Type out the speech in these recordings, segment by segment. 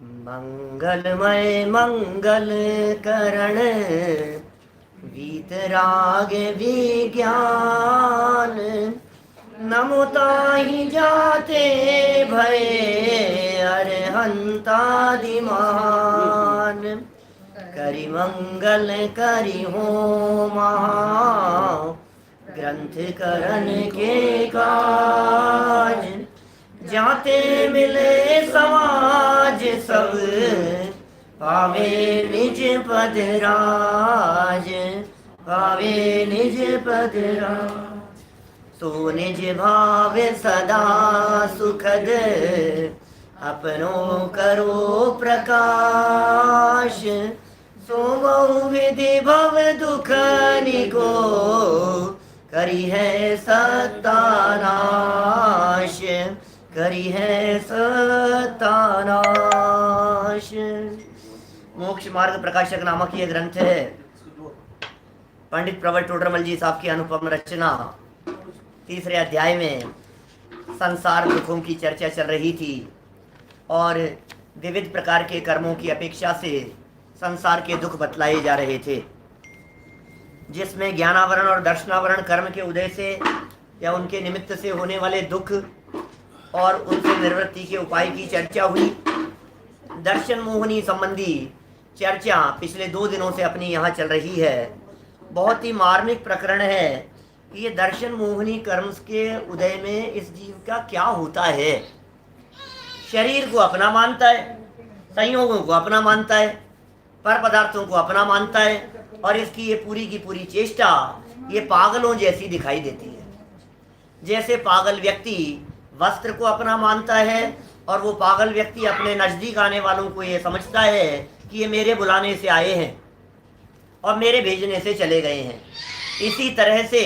मंगलमय मंगल करण वीतराग विज्ञान नमुताहि जाते भय अरहंतादि महान करि मंगल करि हो महा ग्रंथ करण के काज जाते मिले समाज सब पावे निज पद राज पावे निज पद राज सो निज भाव सदा सुखद अपनों करो प्रकाश सो बहु विधि भव दुख निको करी है सत्तानाश करी है सत्तानाश। मोक्ष मार्ग प्रकाशक नामक ये ग्रंथ है। पंडित प्रवर टोडरमल जी साहब की अनुपम रचना। तीसरे अध्याय में संसार दुखों की चर्चा चल रही थी और विविध प्रकार के कर्मों की अपेक्षा से संसार के दुख बतलाए जा रहे थे, जिसमें ज्ञानावरण और दर्शनावरण कर्म के उदय से या उनके निमित्त से होने वाले दुख और उनसे निवृत्ति के उपाय की चर्चा हुई। दर्शन मोहनी संबंधी चर्चा पिछले 2 दिनों से अपनी यहाँ चल रही है। बहुत ही मार्मिक प्रकरण है कि ये दर्शन मोहनी कर्म के उदय में इस जीव का क्या होता है। शरीर को अपना मानता है, संयोगों को अपना मानता है, पर पदार्थों को अपना मानता है और इसकी ये पूरी की पूरी चेष्टा ये पागलों जैसी दिखाई देती है। जैसे पागल व्यक्ति वस्त्र को अपना मानता है और वो पागल व्यक्ति अपने नजदीक आने वालों को ये समझता है कि ये मेरे बुलाने से आए हैं और मेरे भेजने से चले गए हैं। इसी तरह से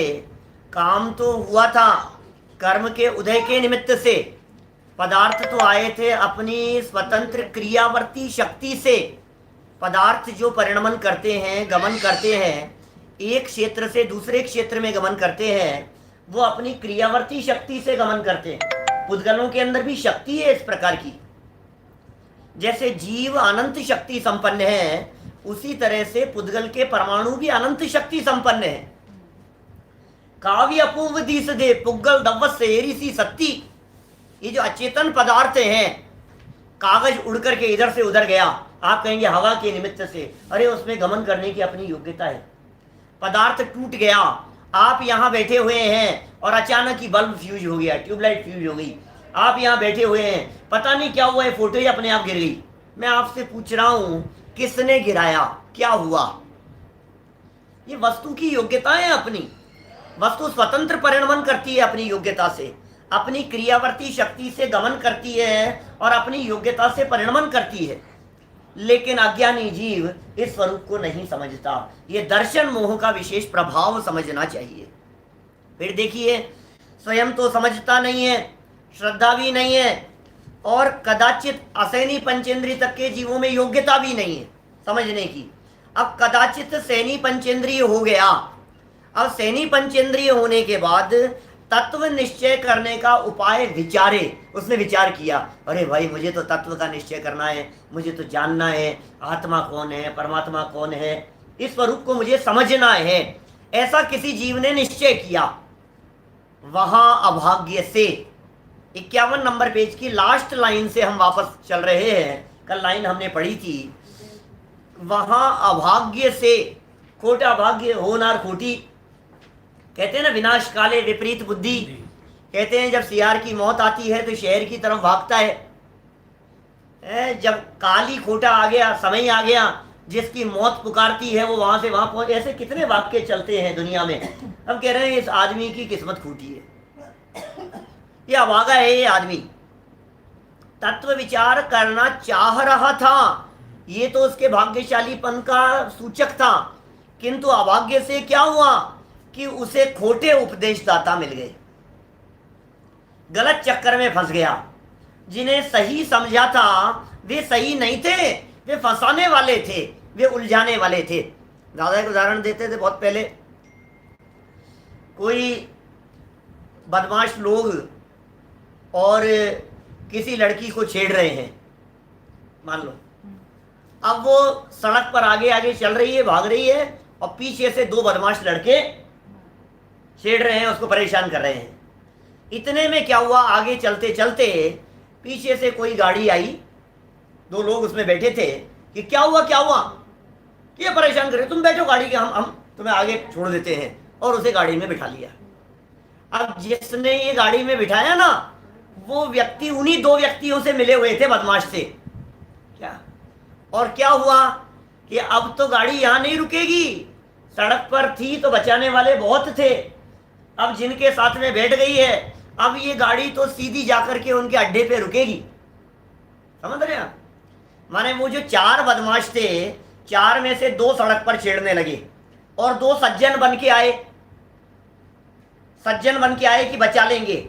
काम तो हुआ था कर्म के उदय के निमित्त से, पदार्थ तो आए थे अपनी स्वतंत्र क्रियावर्ती शक्ति से। पदार्थ जो परिणमन करते हैं, गमन करते हैं, एक क्षेत्र से दूसरे क्षेत्र में गमन करते हैं, वो अपनी क्रियावर्ती शक्ति से गमन करते हैं। पुद्गलों के अंदर भी शक्ति है इस प्रकार की। जैसे जीव अनंत शक्ति संपन्न है, उसी तरह से पुद्गल के परमाणु भी अनंत शक्ति संपन्न है। काव्य अपूर्व दिस दे पुग्गल दव्वस से एरिसी सत्ती। ये जो अचेतन पदार्थ हैं, कागज उड़ करके इधर से उधर गया, आप कहेंगे हवा के निमित्त से, अरे उसमें गमन करने की अपनी योग्यता है। पदार्थ टूट गया, आप यहाँ बैठे हुए हैं और अचानक ही बल्ब फ्यूज हो गया, ट्यूबलाइट फ्यूज हो गई। आप यहाँ बैठे हुए हैं, पता नहीं क्या हुआ है, फोटो ही अपने आप गिर गई। मैं आपसे पूछ रहा हूँ, किसने गिराया, क्या हुआ? ये वस्तु की योग्यता है अपनी। वस्तु स्वतंत्र परिणमन करती है अपनी योग्यता से, अपनी क्रियावर्ती शक्ति से गमन करती है और अपनी योग्यता से परिणमन करती है। लेकिन अज्ञानी जीव इस स्वरूप को नहीं समझता। ये दर्शन मोह का विशेष प्रभाव समझना चाहिए। फिर देखिए, स्वयं तो समझता नहीं है, श्रद्धा भी नहीं है और कदाचित असैनी पंचेंद्रिय तक के जीवों में योग्यता भी नहीं है समझने की। अब कदाचित सैनी पंचेंद्रिय हो गया। अब सैनी पंचेंद्रिय होने के बाद तत्व निश्चय करने का उपाय विचारे। उसने विचार किया, अरे भाई मुझे तो तत्व का निश्चय करना है, मुझे तो जानना है आत्मा कौन है, परमात्मा कौन है, इस स्वरूप को मुझे समझना है। ऐसा किसी जीव ने निश्चय किया। वहां अभाग्य से 51 नंबर पेज की लास्ट लाइन से हम वापस चल रहे हैं। कल लाइन हमने पढ़ी थी। वहां अभाग्य से, खोटा भाग्य होनार खोटी, कहते हैं ना विनाश काले विपरीत बुद्धि। कहते हैं जब सियार की मौत आती है तो शहर की तरफ भागता है। जब काली खोटा आ गया, समय आ गया, जिसकी मौत पुकारती है वो वहां से वहां पहुंच। ऐसे कितने वाक्य चलते हैं दुनिया में। अब कह रहे हैं इस आदमी की किस्मत फूटी है, ये अभागा है। ये आदमी तत्व विचार करना चाह रहा था, ये तो उसके भाग्यशालीपन का सूचक था। किंतु अभाग्य से क्या हुआ कि उसे खोटे उपदेशदाता मिल गए, गलत चक्कर में फंस गया। जिन्हें सही समझा था वे सही नहीं थे, वे फंसाने वाले थे, वे उलझाने वाले थे। दादा एक उदाहरण देते थे बहुत पहले। कोई बदमाश लोग और किसी लड़की को छेड़ रहे हैं, मान लो अब वो सड़क पर आगे आगे चल रही है, भाग रही है, और पीछे से दो बदमाश लड़के छेड़ रहे हैं, उसको परेशान कर रहे हैं। इतने में क्या हुआ, आगे चलते चलते पीछे से कोई गाड़ी आई, दो लोग उसमें बैठे थे कि क्या हुआ क्या हुआ, ये परेशान कर रहे, तुम बैठो गाड़ी के, हम तुम्हें आगे छोड़ देते हैं, और उसे गाड़ी में बिठा लिया। अब जिसने ये गाड़ी में बिठाया ना, वो व्यक्ति उन्हीं दो व्यक्तियों से मिले हुए थे, बदमाश से। क्या और क्या हुआ कि अब तो गाड़ी यहां नहीं रुकेगी, सड़क पर थी तो बचाने वाले बहुत थे, अब जिनके साथ में बैठ गई है, अब ये गाड़ी तो सीधी जाकर के उनके अड्डे पे रुकेगी। समझ रहे हैं? माने वो जो चार बदमाश थे, चार में से दो सड़क पर छेड़ने लगे, और दो सज्जन बन के आए, सज्जन बन के आए कि बचा लेंगे।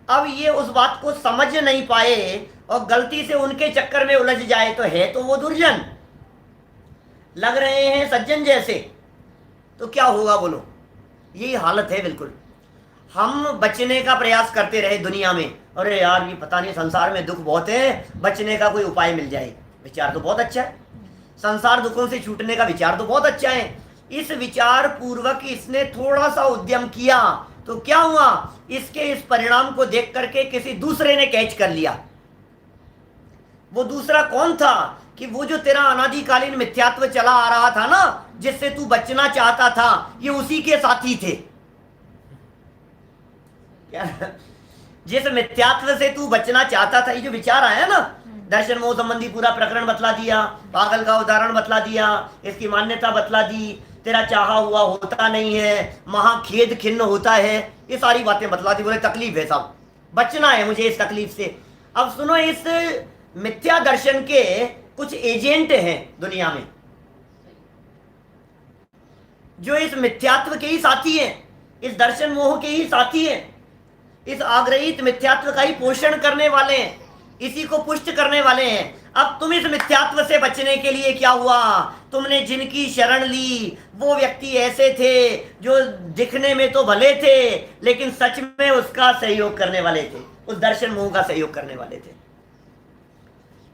अब ये उस बात को समझ नहीं पाए और गलती से उनके चक्कर में उलझ जाए तो वो दुर्जन लग रहे हैं सज्जन जैसे, तो क्या होगा बोलो? यही हालत है बिल्कुल। हम बचने का प्रयास करते रहे दुनिया में, अरे यार ये पता नहीं संसार में दुख बहुत है, बचने का कोई उपाय मिल जाए, विचार तो बहुत अच्छा है, संसार दुखों से छूटने का विचार तो बहुत अच्छा है। इस विचार पूर्वक इसने थोड़ा सा उद्यम किया तो क्या हुआ, इसके इस परिणाम को देख करके किसी दूसरे ने कैच कर लिया। वो दूसरा कौन था कि वो जो तेरा अनादिकालीन मिथ्यात्व चला आ रहा था ना, जिससे तू बचना चाहता था, ये उसी के साथी थे। क्या? जिस मिथ्यात्व से तू बचना चाहता था, ये जो विचार आया ना, दर्शन मोह संबंधी पूरा प्रकरण बतला दिया, पागल का उदाहरण बतला दिया, इसकी मान्यता बतला दी, तेरा चाहा हुआ होता नहीं है, महाखेद खिन्न होता है, ये सारी बातें बतला दी। बोले तकलीफ है साहब, बचना है मुझे इस तकलीफ से। अब सुनो, इस मिथ्या दर्शन के कुछ एजेंट हैं दुनिया में, जो इस मिथ्यात्व के ही साथी हैं, इस दर्शन मोह के ही साथी हैं, इस आग्रहित मिथ्यात्व का ही पोषण करने वाले हैं, इसी को पुष्ट करने वाले हैं। अब तुम इस मिथ्यात्व से बचने के लिए क्या हुआ, तुमने जिनकी शरण ली वो व्यक्ति ऐसे थे जो दिखने में तो भले थे, लेकिन सच में उसका सहयोग करने वाले थे, उस दर्शन मोह का सहयोग करने वाले थे।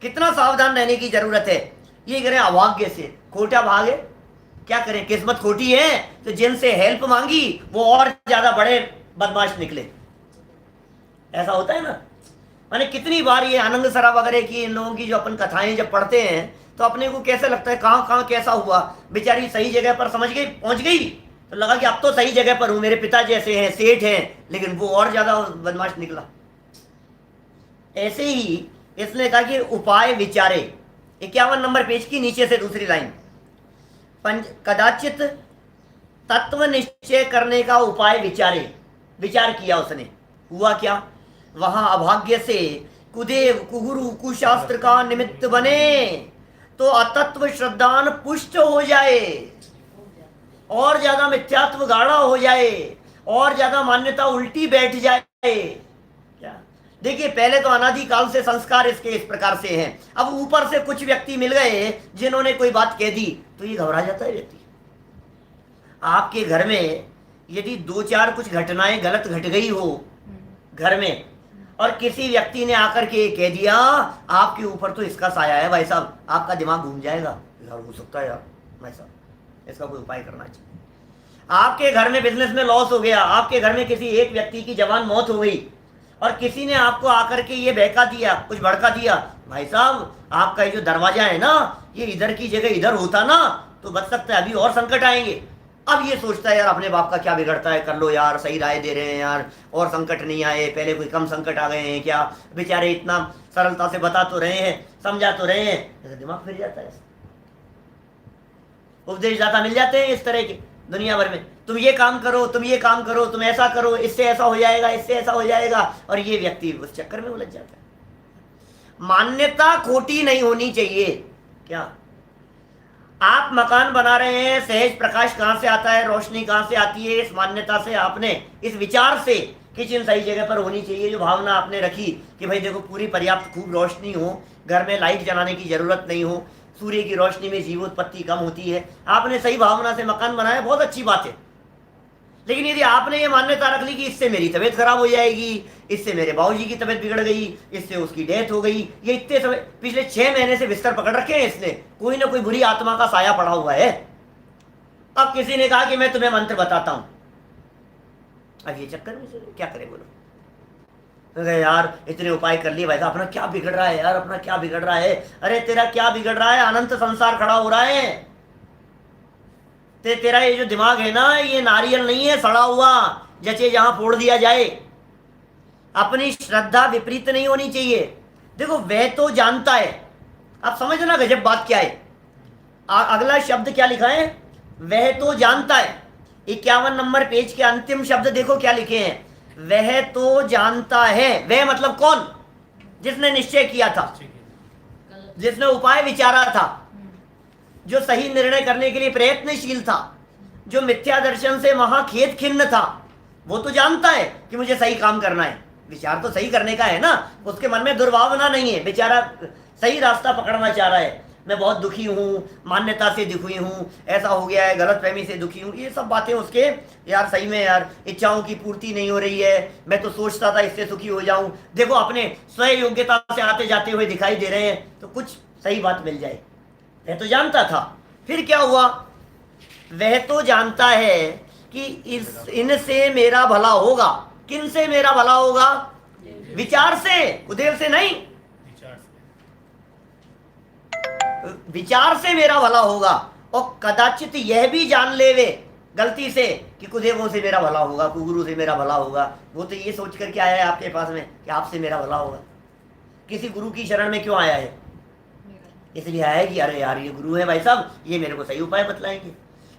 कितना सावधान रहने की जरूरत है। ये करें अभाग्य से, खोटा भागे, क्या करें, किस्मत खोटी है, तो जिनसे हेल्प मांगी वो और ज्यादा बड़े बदमाश निकले। ऐसा होता है ना। मैंने कितनी बार ये आनंद सरा वगैरह की, इन लोगों की जो अपन कथाएं जब पढ़ते हैं तो अपने को कैसे लगता है कहाँ कहाँ कैसा हुआ, बेचारी सही जगह पर समझ गई, पहुंच गई, तो लगा कि अब तो सही जगह पर हूं, मेरे पिता जैसे हैं, सेठ हैं, लेकिन वो और ज्यादा बदमाश निकला। ऐसे ही इसने कहा कि उपाय विचारे, 51 नंबर पेज की नीचे से दूसरी लाइन, कदाचित तत्व निश्चय करने का उपाय विचारे, विचार किया उसने, हुआ क्या, वहां अभाग्य से कुदेव कुगुरु कुशास्त्र का निमित्त बने तो अतत्व श्रद्धान पुष्ट हो जाए, और ज्यादा मिथ्यात्व गाढ़ा हो जाए, और ज्यादा मान्यता उल्टी बैठ जाए। क्या देखिए, पहले तो अनादिकाल से संस्कार इसके इस प्रकार से हैं, अब ऊपर से कुछ व्यक्ति मिल गए जिन्होंने कोई बात कह दी तो ये घबरा जाता है व्यक्ति। आपके घर में यदि दो चार कुछ घटनाएं गलत घट गई हो घर में, और किसी व्यक्ति ने आकर के कह दिया आपके ऊपर तो इसका साया है भाई साहब, आपका दिमाग घूम जाएगा, यार हो सकता है यार भाई साहब इसका कोई उपाय करना चाहिए। आपके घर में बिजनेस में लॉस हो गया, आपके घर में किसी एक व्यक्ति की जवान मौत हो गई, और किसी ने आपको आकर के ये बहका दिया, कुछ भड़का दिया, भाई साहब आपका ये जो दरवाजा है ना, ये इधर की जगह इधर होता ना तो बच सकता है, अभी और संकट आएंगे। अब ये सोचता है यार अपने बाप का क्या बिगड़ता है, कर लो यार, सही राय दे रहे हैं यार, और संकट नहीं आए, पहले कोई कम संकट आ गए हैं क्या, बेचारे इतना सरलता से बता तो रहे हैं, समझा तो रहे हैं, ऐसा दिमाग फिर जाता है। उपदेशदाता मिल जाते हैं इस तरह के दुनिया भर में, तुम ये काम करो, तुम ये काम करो, तुम ऐसा करो, इससे ऐसा हो जाएगा, इससे ऐसा हो जाएगा, और ये व्यक्ति उस चक्कर में उलझ जाता है। मान्यता खोटी नहीं होनी चाहिए। क्या आप मकान बना रहे हैं, सहज प्रकाश कहां से आता है, रोशनी कहां से आती है, इस मान्यता से आपने, इस विचार से किचन सही जगह पर होनी चाहिए, जो भावना आपने रखी कि भाई देखो पूरी पर्याप्त खूब रोशनी हो, घर में लाइट जलाने की जरूरत नहीं हो, सूर्य की रोशनी में जीवोत्पत्ति कम होती है, आपने सही भावना से मकान बनाया, बहुत अच्छी बात है। लेकिन यदि आपने ये मान्यता रख ली कि इससे मेरी तबीयत खराब हो जाएगी, इससे मेरे बाबूजी की तबीयत बिगड़ गई, इससे उसकी डेथ हो गई, ये इतने समय पिछले 6 महीने से बिस्तर पकड़ रखे हैं इसने, कोई ना कोई बुरी आत्मा का साया पड़ा हुआ है। अब किसी ने कहा कि मैं तुम्हें मंत्र बताता हूं, अब ये चक्कर में क्या करे बोलो। तो यार इतने उपाय कर लिए भाई साहब, अपना क्या बिगड़ रहा है यार, अपना क्या बिगड़ रहा है? अरे तेरा क्या बिगड़ रहा है? अनंत संसार खड़ा हो रहा है। तेरा ये जो दिमाग है ना, ये नारियल नहीं है सड़ा हुआ, जैसे जहां फोड़ दिया जाए। अपनी श्रद्धा विपरीत नहीं होनी चाहिए। देखो वह तो जानता है, आप समझना गजब बात क्या है। अगला शब्द क्या लिखा है? वह तो जानता है। 51 नंबर पेज के अंतिम शब्द देखो क्या लिखे हैं, वह तो जानता है। वह मतलब कौन? जिसने निश्चय किया था, जिसने उपाय विचारा था, जो सही निर्णय करने के लिए प्रयत्नशील था, जो मिथ्या दर्शन से महाखेद खिन्न था, वो तो जानता है कि मुझे सही काम करना है। विचार तो सही करने का है ना, उसके मन में दुर्भावना नहीं है, बेचारा सही रास्ता पकड़ना चाह रहा है। मैं बहुत दुखी हूँ, मान्यता से दुखी हूँ, ऐसा हो गया है, गलतफहमी से दुखी हूँ, ये सब बातें उसके यार सही में यार इच्छाओं की पूर्ति नहीं हो रही है, मैं तो सोचता था इससे सुखी हो जाऊं, देखो अपने स्वयं योग्यता से आते जाते हुए दिखाई दे रहे हैं, तो कुछ सही बात मिल जाए। वह तो जानता था। फिर क्या हुआ? वह तो जानता है कि इनसे मेरा भला होगा। किन से मेरा भला होगा? विचार से, कुदेव से नहीं, विचार से मेरा भला होगा। और कदाचित यह भी जान लेवे गलती से कि कुदेवों से मेरा भला होगा, कुगुरु से मेरा भला होगा। वो तो ये सोच करके आया है आपके पास में कि आपसे मेरा भला होगा। किसी गुरु की शरण में क्यों आया है? इसलिए आया है कि अरे यार ये गुरु है भाई साहब, ये मेरे को सही उपाय बतलाएंगे।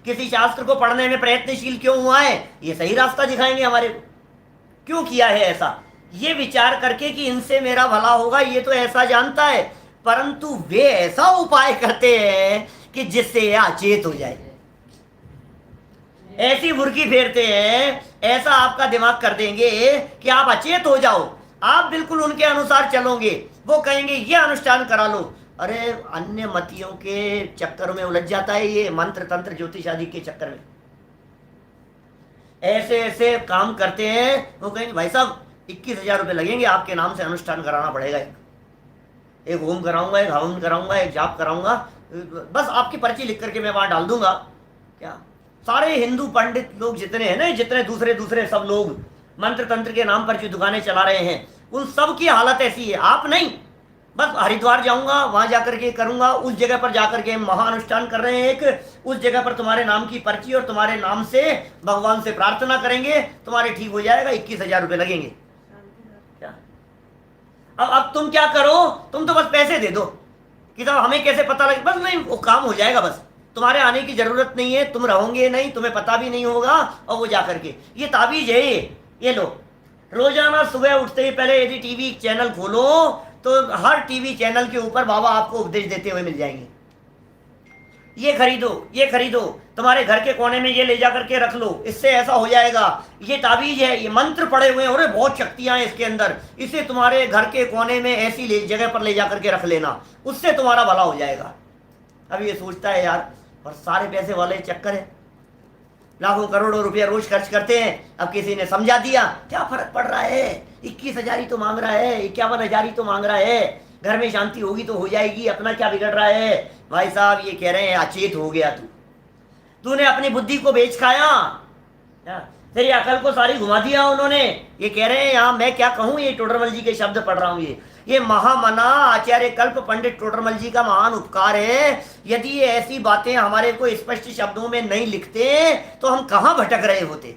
किसी शास्त्र को पढ़ने में प्रयत्नशील क्यों हुआ है? ये सही रास्ता दिखाएंगे हमारे को। क्यों किया है ऐसा? ये विचार करके कि इनसे मेरा भला होगा, ये तो ऐसा जानता है, परंतु वे ऐसा उपाय करते हैं कि जिससे यह अचेत हो जाए। ऐसी बुर्की फेरते हैं, ऐसा आपका दिमाग कर देंगे कि आप अचेत हो जाओ, आप बिल्कुल उनके अनुसार चलोगे। वो कहेंगे ये अनुष्ठान करा लो। अरे अन्य मतियों के चक्कर में उलझ जाता है ये, मंत्र तंत्र ज्योतिष आदि के चक्कर में ऐसे ऐसे काम करते हैं। वो कहेंगे भाई साहब 21,000 रुपये लगेंगे, आपके नाम से अनुष्ठान कराना पड़ेगा, एक होम कराऊंगा, एक हवन कराऊंगा, एक जाप कराऊंगा, बस आपकी पर्ची लिख करके मैं वहां डाल दूंगा। क्या सारे हिंदू पंडित लोग जितने हैं ना, जितने दूसरे दूसरे सब लोग मंत्र तंत्र के नाम पर जो दुकानें चला रहे हैं, उन सब की हालत ऐसी है। आप नहीं, बस हरिद्वार जाऊंगा, वहां जाकर के करूंगा, उस जगह पर जाकर के महाअनुष्ठान कर रहे हैं, एक उस जगह पर तुम्हारे नाम की पर्ची और तुम्हारे नाम से भगवान से प्रार्थना करेंगे, तुम्हारे ठीक हो जाएगा, 21,000 रुपये लगेंगे। क्या अब तुम क्या करो? तुम तो बस पैसे दे दो कि साहब हमें कैसे पता लगे, बस नहीं वो काम हो जाएगा, बस तुम्हारे आने की जरूरत नहीं है, तुम रहोगे नहीं, तुम्हें पता भी नहीं होगा। और वो जाकर के ये ताबीज है, ये लो, रोजाना सुबह उठते ही पहले यदि टीवी चैनल खोलो तो हर टीवी चैनल के ऊपर बाबा आपको उपदेश देते हुए मिल जाएंगे। ये खरीदो, ये खरीदो, तुम्हारे घर के कोने में ये ले जाकर के रख लो, इससे ऐसा हो जाएगा, ये ताबीज है, ये मंत्र पड़े हुए हैं, और बहुत शक्तियां हैं इसके अंदर, इसे तुम्हारे घर के कोने में ऐसी जगह पर ले जाकर के रख लेना, उससे तुम्हारा भला हो जाएगा। अब ये सोचता है यार, और सारे पैसे वाले चक्कर है, लाखों करोड़ों रुपया रोज खर्च करते हैं। अब किसी ने समझा दिया, क्या फर्क पड़ रहा है, 21,000 ही तो मांग रहा है, 51,000 ही तो मांग रहा है, घर में शांति होगी तो हो जाएगी, अपना क्या बिगड़ रहा है। भाई साहब ये कह रहे हैं अचेत हो गया तूने अपनी बुद्धि को बेच खाया, तेरी अकल को सारी घुमा दिया उन्होंने। ये कह रहे हैं यहाँ मैं क्या कहूँ, ये टोडरमल जी के शब्द पढ़ रहा हूँ, ये महामना आचार्य कल्प पंडित टोडरमल जी का महान उपकार है। यदि ये ऐसी बातें हमारे को स्पष्ट शब्दों में नहीं लिखते तो हम कहाँ भटक रहे होते,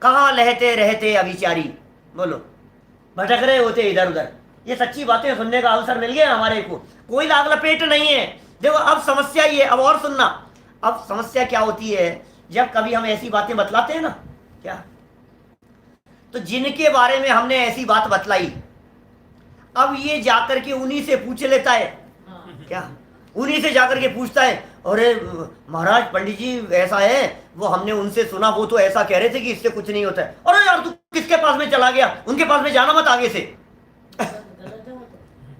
कहाँ लहते रहते अभिचारी, बोलो, भटक रहे होते इधर उधर। ये सच्ची बातें सुनने का अवसर मिल गया हमारे को, कोई लाग लपेट नहीं है। देखो अब समस्या ये, अब और सुनना, अब समस्या क्या होती है, जब कभी हम ऐसी बातें बतलाते हैं ना, क्या तो जिनके बारे में हमने ऐसी बात बतलाई, अब ये जाकर के उन्हीं से पूछ लेता है, क्या उन्हीं से जाकर के पूछता है, अरे महाराज पंडित जी ऐसा है, वो हमने उनसे सुना, वो तो ऐसा कह रहे थे कि इससे कुछ नहीं होता है। अरे यार तू किसके पास में चला गया, उनके पास में जाना मत आगे से।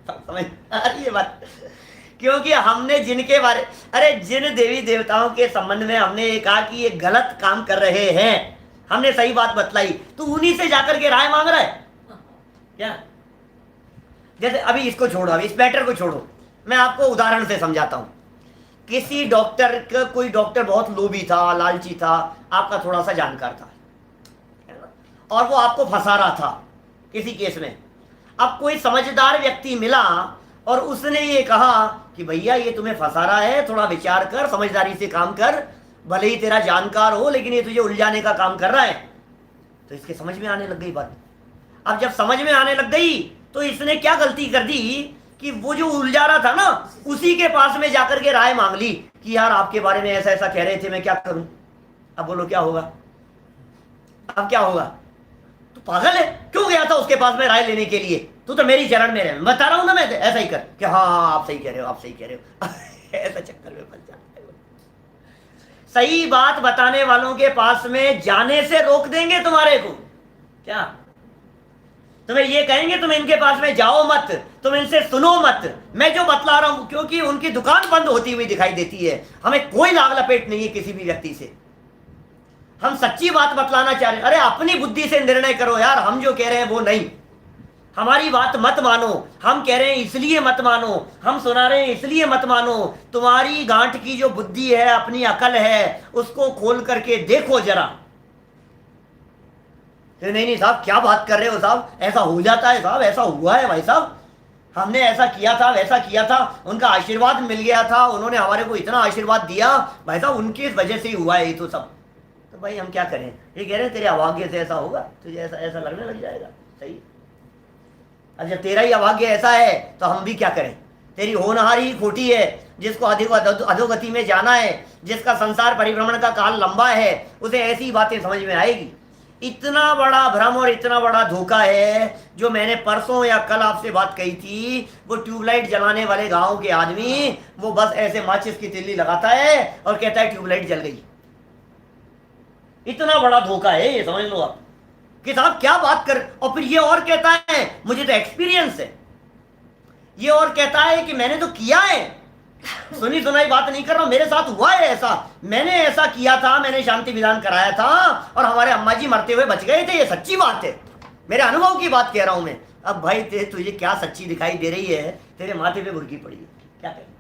समझ आ रही है बात? क्योंकि हमने जिनके बारे, अरे जिन देवी देवताओं के संबंध में हमने ये कहा कि ये गलत काम कर रहे हैं, हमने सही बात बतलाई, तो उन्हीं से जाकर के राय मांग रहा है क्या? जैसे अभी इसको छोड़ो, अभी इस मैटर को छोड़ो, मैं आपको उदाहरण से समझाता हूं। किसी डॉक्टर का, कोई डॉक्टर बहुत लोभी था, लालची था, आपका थोड़ा सा जानकार था, और वो आपको फंसा रहा था किसी केस में। अब कोई समझदार व्यक्ति मिला और उसने ये कहा कि भैया ये तुम्हें फंसा रहा है, थोड़ा विचार कर, समझदारी से काम कर, भले ही तेरा जानकार हो लेकिन ये तुझे उलझाने का काम कर रहा है। तो इसके समझ में आने लग गई बात। अब जब समझ में आने लग गई तो इसने क्या गलती कर दी कि वो जो उलझा रहा था ना, उसी के पास में जाकर के राय मांग ली कि यार आपके बारे में ऐसा ऐसा कह रहे थे, मैं क्या करूं। अब बोलो क्या होगा? अब क्या होगा? तो पागल है, क्यों गया था उसके पास में राय लेने के लिए? तू तो मेरी चरण में रहे, बता रहा हूं ना मैं, ऐसा ही कर कि हाँ आप सही कह रहे हो, आप सही कह रहे हो। ऐसा चक्कर में फंस जाता है। सही बात बताने वालों के पास में जाने से रोक देंगे तुम्हारे को क्या? तुम्हें ये कहेंगे तुम इनके पास में जाओ मत, तुम इनसे सुनो मत, मैं जो बतला रहा हूं, क्योंकि उनकी दुकान बंद होती हुई दिखाई देती है। हमें कोई लाग लपेट नहीं है किसी भी व्यक्ति से, हम सच्ची बात बतलाना चाह रहे हैं। अरे अपनी बुद्धि से निर्णय करो यार, हम जो कह रहे हैं वो नहीं, हमारी बात मत मानो, हम कह रहे हैं इसलिए मत मानो, हम सुना रहे हैं इसलिए मत मानो। तुम्हारी गांठ की जो बुद्धि है, अपनी अकल है, उसको खोल करके देखो जरा। नहीं साहब क्या बात कर रहे हो साहब, ऐसा हो जाता है साहब, ऐसा हुआ है भाई साहब, हमने ऐसा किया था, वैसा किया था, उनका आशीर्वाद मिल गया था, उन्होंने हमारे को इतना आशीर्वाद दिया भाई साहब, उनकी वजह से ही हुआ है ये तो सब। तो भाई हम क्या करें? ये कह रहे हैं तेरे अभाग्य से ऐसा होगा, तुझे ऐसा ऐसा लगने लग जाएगा। सही, अब जब तेरा ही अभाग्य ऐसा है तो हम भी क्या करें? तेरी होनहारी ही खोटी है। जिसको अधोगति में जाना है, जिसका संसार परिभ्रमण का काल लंबा है, उसे ऐसी बातें समझ में आएगी। इतना बड़ा भ्रम और इतना बड़ा धोखा है, जो मैंने परसों या कल आपसे बात कही थी। वो ट्यूबलाइट जलाने वाले गांव के आदमी, वो बस ऐसे माचिस की तिल्ली लगाता है और कहता है ट्यूबलाइट जल गई। इतना बड़ा धोखा है ये, समझ लो आप कि साहब क्या बात कर। और फिर ये और कहता है मुझे तो एक्सपीरियंस है, ये और कहता है कि मैंने तो किया है। सुनी सुनाई बात नहीं कर रहा हूं, मेरे साथ हुआ है ऐसा, मैंने ऐसा किया था, मैंने शांति विधान कराया था और हमारे अम्मा जी मरते हुए बच गए थे, ये सच्ची बात है, मेरे अनुभव की बात कह रहा हूं मैं। अब भाई तुझे क्या सच्ची दिखाई दे रही है? तेरे माथे पे बुरकी पड़ी है, क्या करें?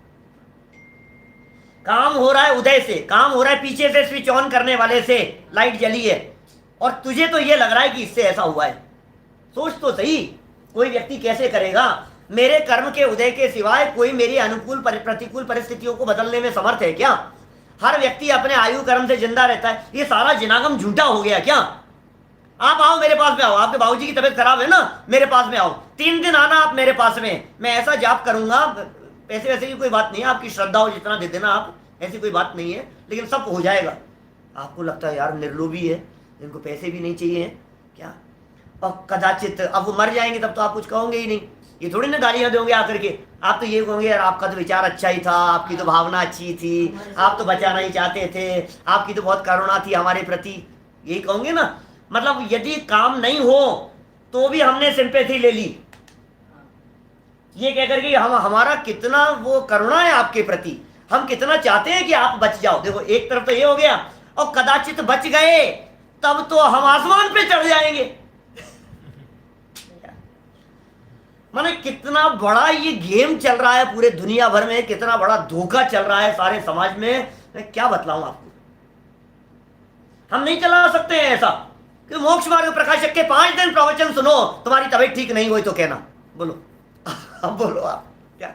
काम हो रहा है उदय से, काम हो रहा है पीछे से स्विच ऑन करने वाले से, लाइट जली है और तुझे तो ये लग रहा है कि इससे ऐसा हुआ है। सोच तो सही, कोई व्यक्ति कैसे करेगा? मेरे कर्म के उदय के सिवाय कोई मेरी अनुकूल प्रतिकूल परिस्थितियों को बदलने में समर्थ है क्या? हर व्यक्ति अपने आयु कर्म से जिंदा रहता है। ये सारा जिनागम झूठा हो गया क्या? आप आओ मेरे पास में, आओ, आपके बाबूजी की तबीयत खराब है ना, मेरे पास में आओ, 3 दिन आना आप मेरे पास में, मैं ऐसा जाप करूंगा, पैसे वैसे की कोई बात नहीं है, आपकी श्रद्धा हो जितना दे देना आप, ऐसी कोई बात नहीं है, लेकिन सब हो जाएगा। आपको लगता है यार निर्लोभी है, इनको पैसे भी नहीं चाहिए क्या? और कदाचित अब वो मर जाएंगे तब तो आप कुछ कहोगे ही नहीं, ये थोड़ी ना गालियां दोगे आकर के। आप तो ये कहोगे यार आपका तो विचार अच्छा ही था, आपकी तो भावना अच्छी थी, आप तो बचाना ही चाहते थे, आपकी तो बहुत करुणा थी हमारे प्रति, यही कहोगे ना। मतलब यदि काम नहीं हो तो भी हमने सिंपैथी ले ली, ये कहकर के हम हमारा कितना वो करुणा है आपके प्रति, हम कितना चाहते हैं कि आप बच जाओ। देखो एक तरफ तो ये हो गया, और कदाचित बच गए तब तो हम आसमान पे चढ़ जाएंगे। माने कितना बड़ा ये गेम चल रहा है पूरे दुनिया भर में, कितना बड़ा धोखा चल रहा है सारे समाज में। मैं क्या बतलाऊं आपको, हम नहीं चला सकते हैं ऐसा कि मोक्ष मार्ग प्रकाशक के 5 दिन प्रवचन सुनो, तुम्हारी तबीयत ठीक नहीं हुई तो कहना, बोलो अब बोलो आप क्या?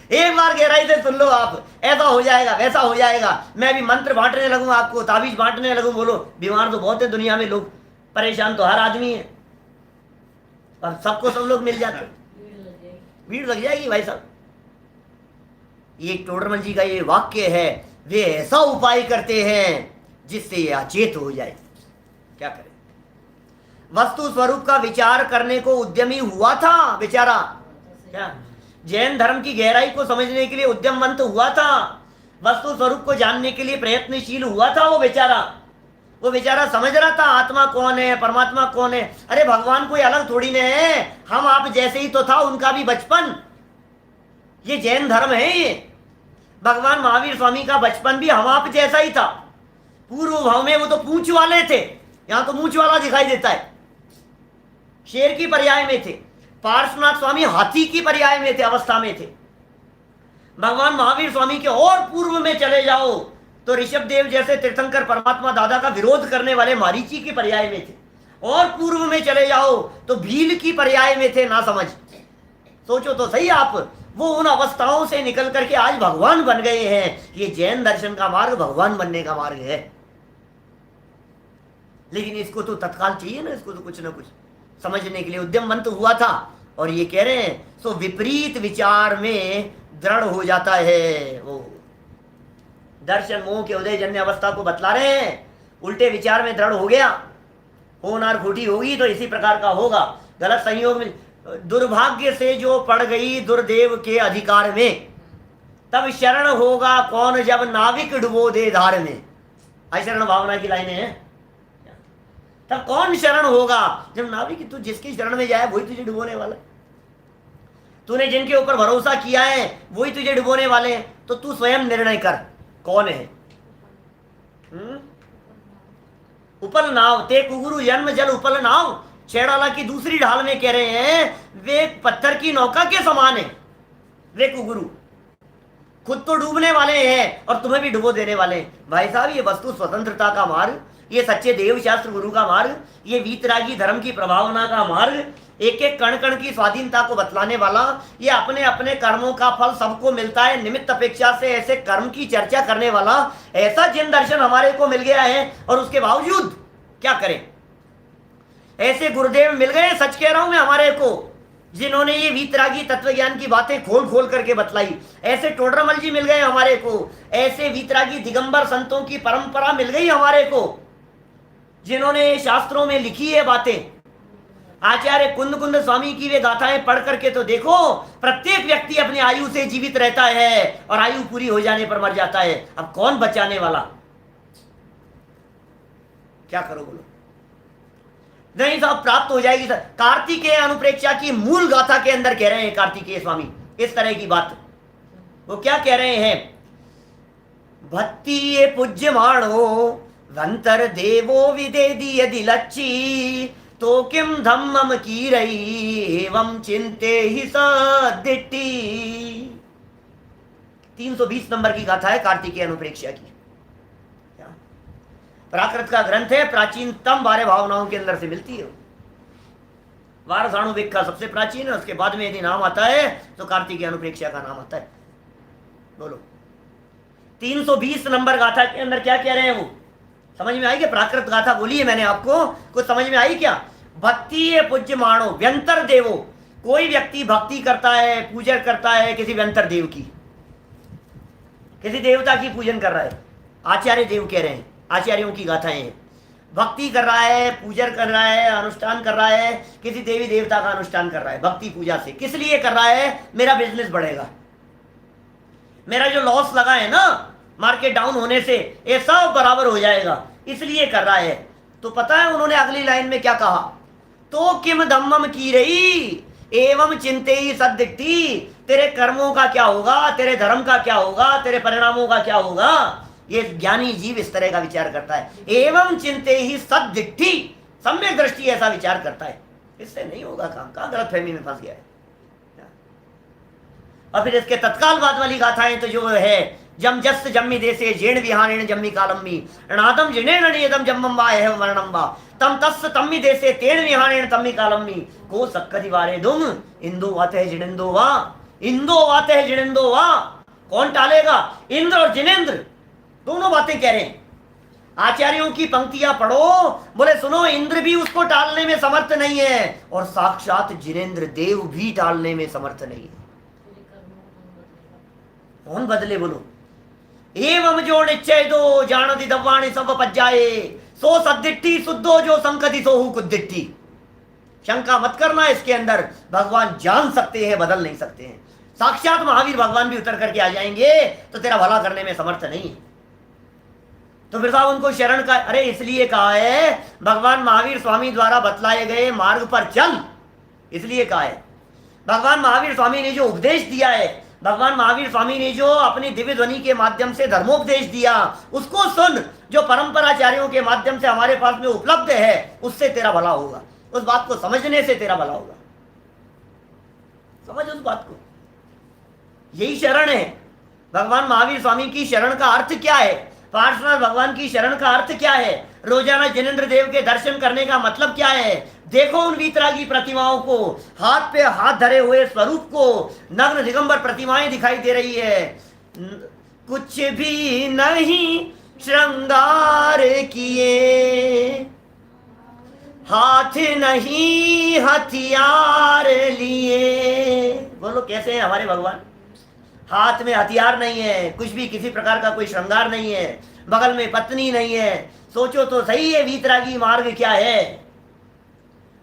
एक बार गहराई से सुन लो आप, ऐसा हो जाएगा वैसा हो जाएगा, मैं भी मंत्र बांटने लगूं आपको, ताबीज बांटने लगूं। बोलो बीमार तो बहुत है दुनिया में लोग, परेशान तो हर आदमी है, और सबको सब लोग मिल जाते, भीड़ लग जाएगी भाई साहब। ये टोडरमल जी का ये वाक्य है, वे ऐसा उपाय करते हैं जिससे ये अचेत हो जाए। क्या करें? वस्तु स्वरूप का विचार करने को उद्यमी हुआ था बेचारा, क्या जैन धर्म की गहराई को समझने के लिए उद्यमवंत हुआ था, वस्तु स्वरूप को जानने के लिए प्रयत्नशील हुआ था वो बेचारा समझ रहा था आत्मा कौन है, परमात्मा कौन है। अरे भगवान कोई अलग थोड़ी न है, हम आप जैसे ही तो था उनका भी बचपन। ये जैन धर्म है, ये भगवान महावीर स्वामी का बचपन भी हम आप जैसा ही था। पूर्व भाव में वो तो पूंछ वाले थे, यहां तो मूंछ वाला दिखाई देता है, शेर की पर्याय में थे। पार्श्वनाथ स्वामी हाथी की पर्याय में थे, अवस्था में थे। भगवान महावीर स्वामी के और पूर्व में चले जाओ तो ऋषभ देव जैसे तीर्थंकर परमात्मा दादा का विरोध करने वाले मारीची की पर्याय में थे। और पूर्व में चले जाओ तो भील की पर्याय में थे, ना समझ। सोचो तो सही आप, वो उन अवस्थाओं से निकल करके आज भगवान बन गए हैं। ये जैन दर्शन का मार्ग भगवान बनने का मार्ग है। लेकिन इसको तो तत्काल चाहिए ना, इसको तो कुछ ना कुछ समझने के लिए उद्यमवंत हुआ था। और ये कह रहे हैं सो विपरीत विचार में दृढ़ हो जाता है। वो दर्शन मोह के उदय जन्य अवस्था को बतला रहे हैं। उल्टे विचार में दृढ़ हो गया, होनार खोटी होगी तो इसी प्रकार का होगा। गलत संयोग में दुर्भाग्य से जो पड़ गई दुर्देव के अधिकार में, तब शरण होगा कौन जब नाविक डुबो दे धार में। शरण भावना की लाइनें हैं। तब कौन शरण होगा जब नाविक, तू जिसकी शरण में जाए वही तुझे डुबोने वाला है। तूने जिनके ऊपर भरोसा किया है वही तुझे डुबोने वाले हैं। तो तू स्वयं निर्णय कर कौन है। उपल नाव ते कुगुरु जन्म जल उपल नाव। छेड़ाला की दूसरी ढाल में कह रहे हैं वे पत्थर की नौका के समान है। वे कुगुरु खुद तो डूबने वाले हैं और तुम्हें भी डुबो देने वाले हैं। भाई साहब, ये वस्तु स्वतंत्रता का मार्ग, ये सच्चे देव शास्त्र गुरु का मार्ग, ये वीतरागी धर्म की प्रभावना का मार्ग, एक एक कण कण की स्वाधीनता को बतलाने वाला, ये अपने अपने कर्मों का फल सबको मिलता है निमित्त अपेक्षा से, ऐसे कर्म की चर्चा करने वाला ऐसा जिन दर्शन हमारे को मिल गया है। और उसके बावजूद क्या करें, ऐसे गुरुदेव मिल गए, सच कह रहा हूं मैं, हमारे को, जिन्होंने ये वीतरागी तत्व ज्ञान की बातें खोल खोल करके बतलाई। ऐसे टोडरमल जी मिल गए हमारे को, ऐसे वीतरागी दिगंबर संतों की परंपरा मिल गई हमारे को, जिन्होंने शास्त्रों में लिखी है बातें। आचार्य कुंद कुंद स्वामी की वे गाथाएं पढ़ करके तो देखो, प्रत्येक व्यक्ति अपनी आयु से जीवित रहता है और आयु पूरी हो जाने पर मर जाता है। अब कौन बचाने वाला, क्या करो बोलो। नहीं साहब, प्राप्त हो जाएगी। कार्तिकेय अनुप्रेक्षा की मूल गाथा के अंदर कह रहे हैं कार्तिकेय स्वामी इस तरह की बात। वो क्या कह रहे हैं, भक्ति पूज्य माणो वंतर देवो विदेदी यदि लच्छी तो किम धम्मम की रही एवं चिंते ही सदिट्टी। 320 नंबर की गाथा है कार्तिकेय अनुप्रेक्षा की। प्राकृत का ग्रंथ है, प्राचीनतम 12 भावनाओं के अंदर से मिलती है। वारसाणुविक का सबसे प्राचीन है, उसके बाद में यदि नाम आता है तो कार्तिकेय अनुप्रेक्षा का नाम आता है। बोलो 320 नंबर गाथा के अंदर क्या कह रहे हैं, वो समझ में आई क्या? प्राकृत गाथा बोली है मैंने आपको, कुछ समझ में आई क्या? भक्ति पूज्य माणो व्यंतर देवो, कोई व्यक्ति भक्ति करता है, पूजा करता है किसी व्यंतर देव की, किसी देवता की पूजन कर रहा है। आचार्य देव कह रहे हैं, आचार्यों की गाथाएं हैं। भक्ति कर रहा है, पूजा कर रहा है, अनुष्ठान कर रहा है, किसी देवी देवता का अनुष्ठान कर रहा है भक्ति पूजा से। किस लिए कर रहा है? मेरा बिजनेस बढ़ेगा, मेरा जो लॉस लगा है ना मार्केट डाउन होने से, ये सब बराबर हो जाएगा, इसलिए कर रहा है। तो पता है उन्होंने अगली लाइन में क्या कहा, तो किम धम्मम की रही एवं चिंते ही सदिट्ठी। तेरे कर्मों का क्या होगा, तेरे धर्म का क्या होगा, तेरे परिणामों का क्या होगा, ये ज्ञानी जीव इस तरह का विचार करता है। एवं चिंते ही सदिट्ठी, सम्यक दृष्टि ऐसा विचार करता है। इससे नहीं होगा काम, कहां गलतफहमी में फंस गया है। और फिर इसके तत्काल बाद वाली गाथाएं तो जो है, जम जस जम्मी देशे जेण विहानेण जम्मी कालम्मी अनादम जिनेण नियतम जम्मम वा एह वर्णम वा तम तस् तम्मी देशे तेण विहानेण तम्मी कालम्मी को सक्कति वारे दुम इंदो वाते जिनेंदो वा इंदो वाते जिनेंदो वा। कौन टालेगा? इंद्र और जिनेंद्र दोनों बातें कह रहे हैं। आचार्यों की पंक्तियां पढ़ो, बोले सुनो, इंद्र भी उसको टालने में समर्थ नहीं है और साक्षात जिनेंद्र देव भी टालने में समर्थ नहीं है। कौन बदले बोलो? एवं जो निश्चय दो जानति दव्वाणी सब पज्जाए सो सदिट्ठी शुद्धो जो संकति सोहु कुद्दिट्ठी। शंका मत करना इसके अंदर, भगवान जान सकते हैं, बदल नहीं सकते हैं। साक्षात महावीर भगवान भी उतर करके आ जाएंगे तो तेरा भला करने में समर्थ नहीं है। तो फिर साहब उनको शरण का, अरे इसलिए कहा है भगवान महावीर स्वामी द्वारा बतलाए गए मार्ग पर चल, इसलिए कहा है। भगवान महावीर स्वामी ने जो उपदेश दिया है भगवान महावीर स्वामी ने जो अपनी दिव्य ध्वनि के माध्यम से धर्मोपदेश दिया, उसको सुन। जो परंपराचार्यों के माध्यम से हमारे पास में उपलब्ध है, उससे तेरा भला होगा। उस बात को समझने से तेरा भला होगा। समझ उस बात को। यही शरण है। भगवान महावीर स्वामी की शरण का अर्थ क्या है? पार्श्वनाथ भगवान की शरण का अर्थ क्या है? रोजाना जिनेंद्र देव के दर्शन करने का मतलब क्या है? देखो उन वीतरागी प्रतिमाओं को, हाथ पे हाथ धरे हुए स्वरूप को, नग्न दिगंबर प्रतिमाएं दिखाई दे रही है। कुछ भी नहीं श्रृंगार किए, हाथ नहीं हथियार लिए। बोलो कैसे हैं हमारे भगवान? हाथ में हथियार नहीं है, कुछ भी किसी प्रकार का कोई श्रृंगार नहीं है, बगल में पत्नी नहीं है। सोचो तो सही है वीतरागी मार्ग क्या है।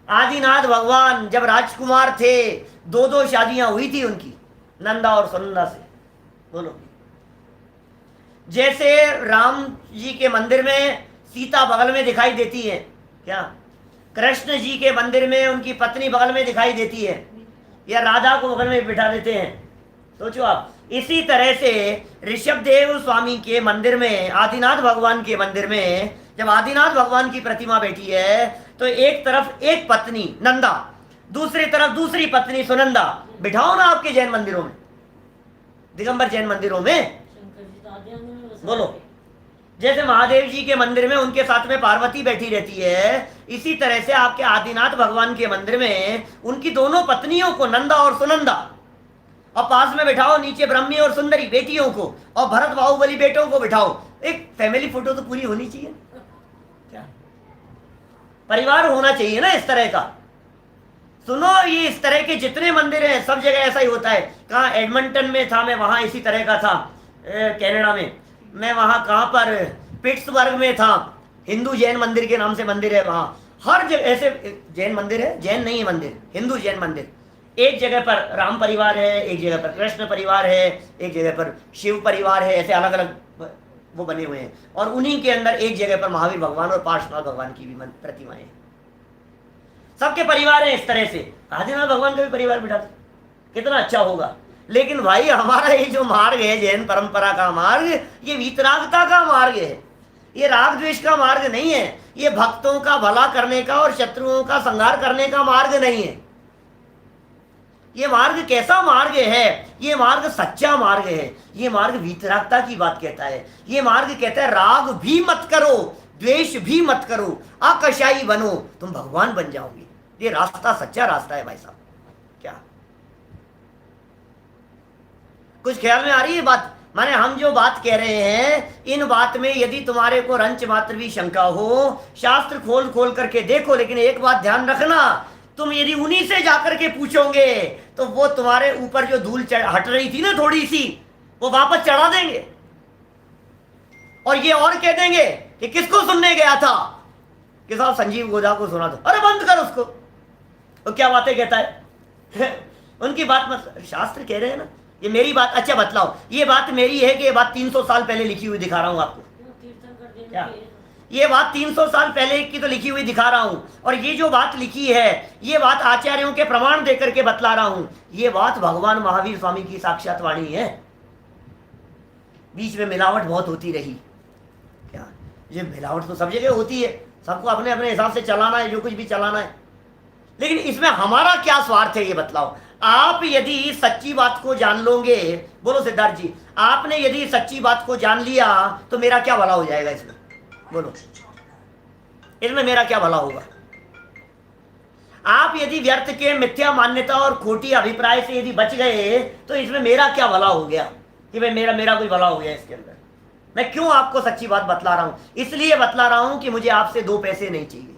आदिनाथ भगवान जब राजकुमार थे, 2-2 शादियां हुई थी उनकी, नंदा और सुनंदा से। बोलो, जैसे राम जी के मंदिर में सीता बगल में दिखाई देती है क्या? कृष्ण जी के मंदिर में उनकी पत्नी बगल में दिखाई देती है, या राधा को बगल में बिठा देते हैं। सोचो आप। इसी तरह से ऋषभदेव स्वामी के मंदिर में, आदिनाथ भगवान के मंदिर में जब आदिनाथ भगवान की प्रतिमा बैठी है, तो एक तरफ एक पत्नी नंदा, दूसरी तरफ दूसरी पत्नी सुनंदा। बिठाओ ना आपके जैन मंदिरों में, दिगंबर जैन मंदिरों में। बोलो, जैसे महादेव जी के मंदिर में उनके साथ में पार्वती बैठी रहती है, इसी तरह से आपके आदिनाथ भगवान के मंदिर में उनकी दोनों पत्नियों को, नंदा और सुनंदा, और पास में बिठाओ नीचे ब्रह्मी और सुंदरी बेटियों को, और भरत बाहुबली बेटों को बिठाओ। एक फैमिली फोटो तो पूरी होनी चाहिए क्या? परिवार होना चाहिए ना इस तरह का। सुनो, ये इस तरह के जितने मंदिर हैं सब जगह ऐसा ही होता है। कहाँ एडमंटन में था मैं, वहां इसी तरह का था। कनाडा में मैं वहां कहां पर पिट्सबर्ग में था, हिंदू जैन मंदिर के नाम से मंदिर है वहां। हर जगह ऐसे जैन मंदिर है, जैन नहीं है मंदिर, हिंदू जैन मंदिर। एक जगह पर राम परिवार है, एक जगह पर कृष्ण परिवार है, एक जगह पर शिव परिवार है, ऐसे अलग अलग वो बने हुए हैं। और उन्हीं के अंदर एक जगह पर महावीर भगवान और पार्श्वनाथ भगवान की भी प्रतिमाएं हैं। सबके परिवार है इस तरह से। आदिनाथ भगवान का भी परिवार बिठा दो, कितना अच्छा होगा। लेकिन भाई हमारा ये जो मार्ग है, जैन परंपरा का मार्ग, ये वीतरागता का मार्ग है, ये राग द्वेष का मार्ग नहीं है। ये भक्तों का भला करने का और शत्रुओं का संहार करने का मार्ग नहीं है। ये मार्ग कैसा मार्ग है? ये मार्ग सच्चा मार्ग है। ये मार्ग वीतरागता की बात कहता है। ये मार्ग कहता है राग भी मत करो, द्वेष भी मत करो, अकशाई बनो, तुम भगवान बन जाओगे। ये रास्ता सच्चा रास्ता है भाई साहब। क्या कुछ ख्याल में आ रही है बात? माने हम जो बात कह रहे हैं, इन बात में यदि तुम्हारे को रंच मात्र भी शंका हो, शास्त्र खोल खोल करके देखो। लेकिन एक बात ध्यान रखना, तुम यदि उन्हीं से जाकर के पूछोगे तो वो तुम्हारे ऊपर जो धूल हट रही थी ना थोड़ी सी, वो वापस चढ़ा देंगे और ये और कह देंगे कि किसको सुनने गया था, कि साहब संजीव गोदा को सुना था। अरे बंद कर उसको, तो क्या बातें कहता है उनकी बात मत। शास्त्र कह रहे हैं ना, ये मेरी बात। अच्छा बतलाओ, ये बात मेरी है कि ये बात 300 साल पहले लिखी हुई दिखा रहा हूं आपको? क्या ये बात 300 साल पहले की तो लिखी हुई दिखा रहा हूं, और ये जो बात लिखी है, ये बात आचार्यों के प्रमाण देकर के बतला रहा हूं। ये बात भगवान महावीर स्वामी की साक्षात वाणी है। बीच में मिलावट बहुत होती रही। क्या ये मिलावट तो सब जगह होती है, सबको अपने अपने हिसाब से चलाना है, जो कुछ भी चलाना है। लेकिन इसमें हमारा क्या स्वार्थ है ये बतलाओ। आप यदि सच्ची बात को जान लोगे, बोलो सिद्धार्थ जी, आपने यदि सच्ची बात को जान लिया तो मेरा क्या भला हो जाएगा इसमें? बोलो, इसमें मेरा क्या भला होगा? आप यदि व्यर्थ के मिथ्या मान्यता और खोटी अभिप्राय से यदि बच गए तो इसमें मेरा क्या भला हो गया कि भाई मेरा कोई भला हो गया इसके अंदर? मैं क्यों आपको सच्ची बात बतला रहा हूं? इसलिए बतला रहा हूं कि मुझे आपसे 2 पैसे नहीं चाहिए,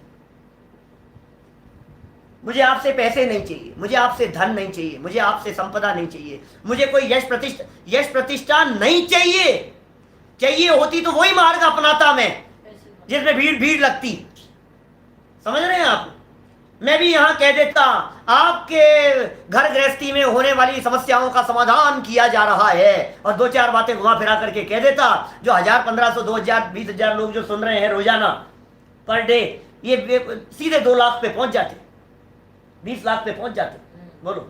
मुझे आपसे पैसे नहीं चाहिए, मुझे आपसे धन नहीं चाहिए, मुझे आपसे संपदा नहीं चाहिए, मुझे कोई यश प्रतिष्ठा नहीं चाहिए। चाहिए होती तो वही मार्ग अपनाता मैं जिसमें भीड़ लगती। समझ रहे हैं आप? मैं भी यहां कह देता आपके घर गृहस्थी में होने वाली समस्याओं का समाधान किया जा रहा है, और 2-4 बातें घुमा फिरा करके कह देता, जो 1000, 1500, 2000, 20,000 लोग जो सुन रहे हैं रोजाना पर डे, ये सीधे 2 लाख पे पहुंच जाते, 20 लाख पे पहुंच जाते। बोलो,